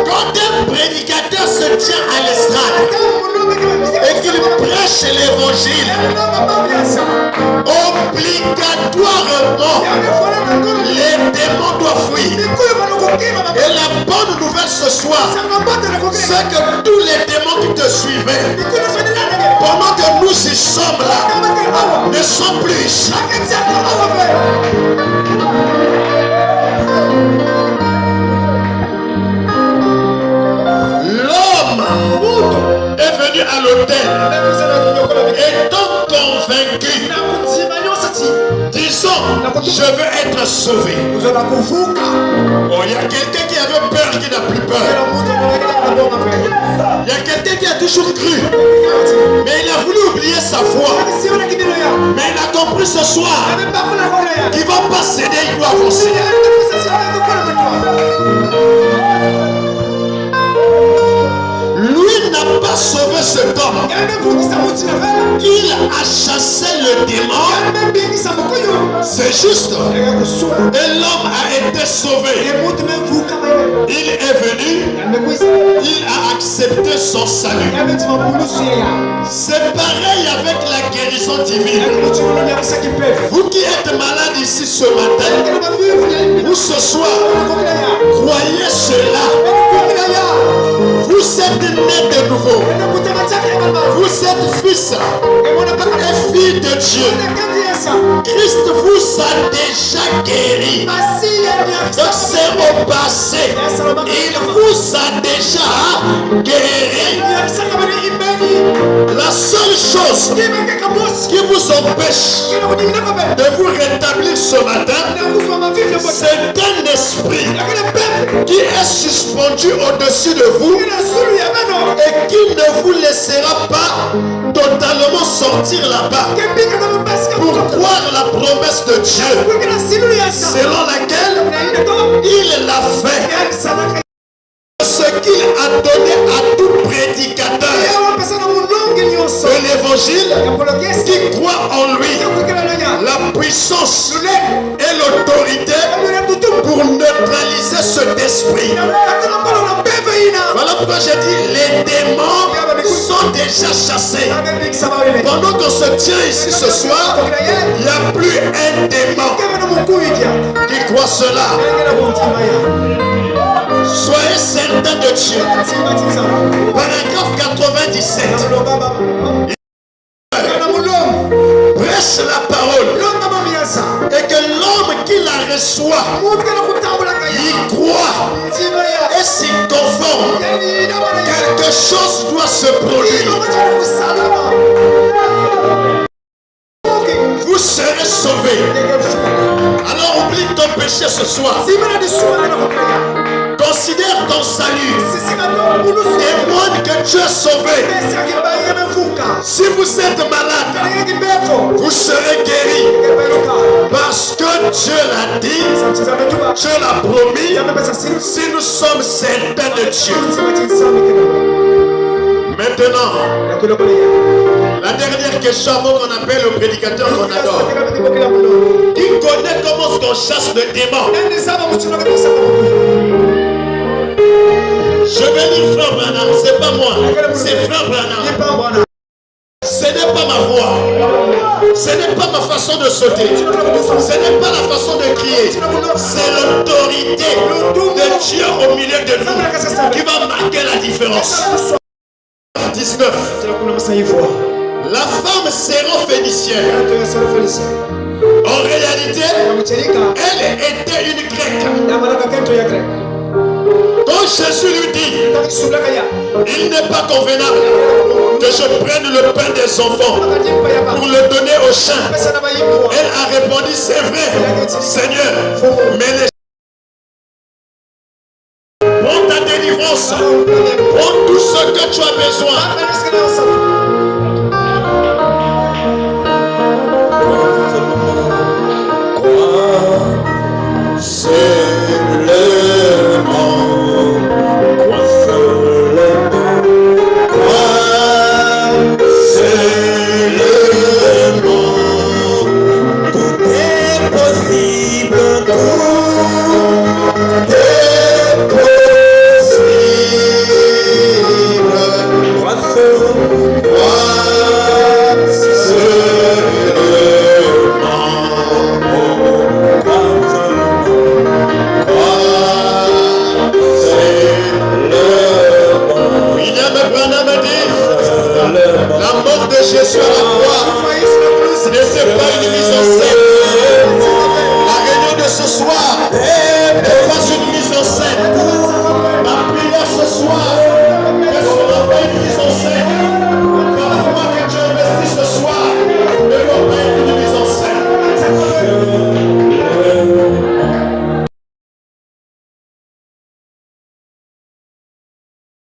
Quand un prédicateur se tient à l'estrade et qu'il prêche l'évangile, obligatoirement les démons doivent fuir. Et la bonne nouvelle ce soir, c'est que tous les démons qui te suivaient, pendant que nous y sommes là, ne sont plus ici. L'homme est venu à l'autel, étant convaincu, disons, je veux être sauvé. Oh, il y a quelqu'un qui avait peur qui n'a plus peur. Il y a quelqu'un qui a toujours cru, mais il a voulu oublier sa foi. Mais il a compris ce soir qu'il ne va pas céder, il doit avancer. Lui n'a pas sauvé cet homme. Il a chassé le démon. C'est juste. Et l'homme a été sauvé. Il est venu. Il a accepté son salut. C'est pareil avec la guérison divine. Vous qui êtes malade ici ce matin ou ce soir, croyez cela. Vous êtes nés de nouveau. Vous êtes fils et filles de Dieu. Christ vous a déjà guéri. Donc c'est au passé. Il vous a déjà guéri. La seule chose qui vous empêche de vous rétablir ce matin, c'est un esprit qui est suspendu au-dessus de vous et qui ne vous laissera pas totalement sortir là-bas pour croire la promesse de Dieu selon laquelle il l'a fait. Ce qu'il a donné à tout prédicateur de l'évangile qui croit en lui, la puissance et l'autorité pour neutraliser cet esprit. Voilà pourquoi j'ai dit les démons sont déjà chassés. Pendant qu'on se tient ici ce soir, il n'y a plus un démon qui croit cela. Soyez certains de Dieu. Paragraphe 97. Prêche la parole. Et que l'homme qui la reçoit y croit et s'y conforme. Quelque chose doit se produire. Vous serez sauvés. Alors oublie ton péché ce soir. salut, témoigne que Dieu a sauvé. Si vous êtes malade, vous serez guéri. Parce que Dieu l'a dit, Dieu l'a promis, si nous sommes certains de Dieu. Maintenant, la dernière question avant qu'on appelle le prédicateur qu'on adore. Qui connaît comment on chasse le démon? Je vais dire frère Branham, c'est pas moi, c'est frère Branham. Ce n'est pas ma voix, ce n'est pas ma façon de sauter, ce n'est pas la façon de crier, c'est l'autorité de Dieu au milieu de nous qui va marquer la différence. 19. La femme sérophénicienne, en réalité, elle était une grecque. Quand Jésus lui dit, il n'est pas convenable que je prenne le pain des enfants pour le donner aux chiens, elle a répondu, c'est vrai, Seigneur, mais les prends ta délivrance, prends tout ce que tu as besoin.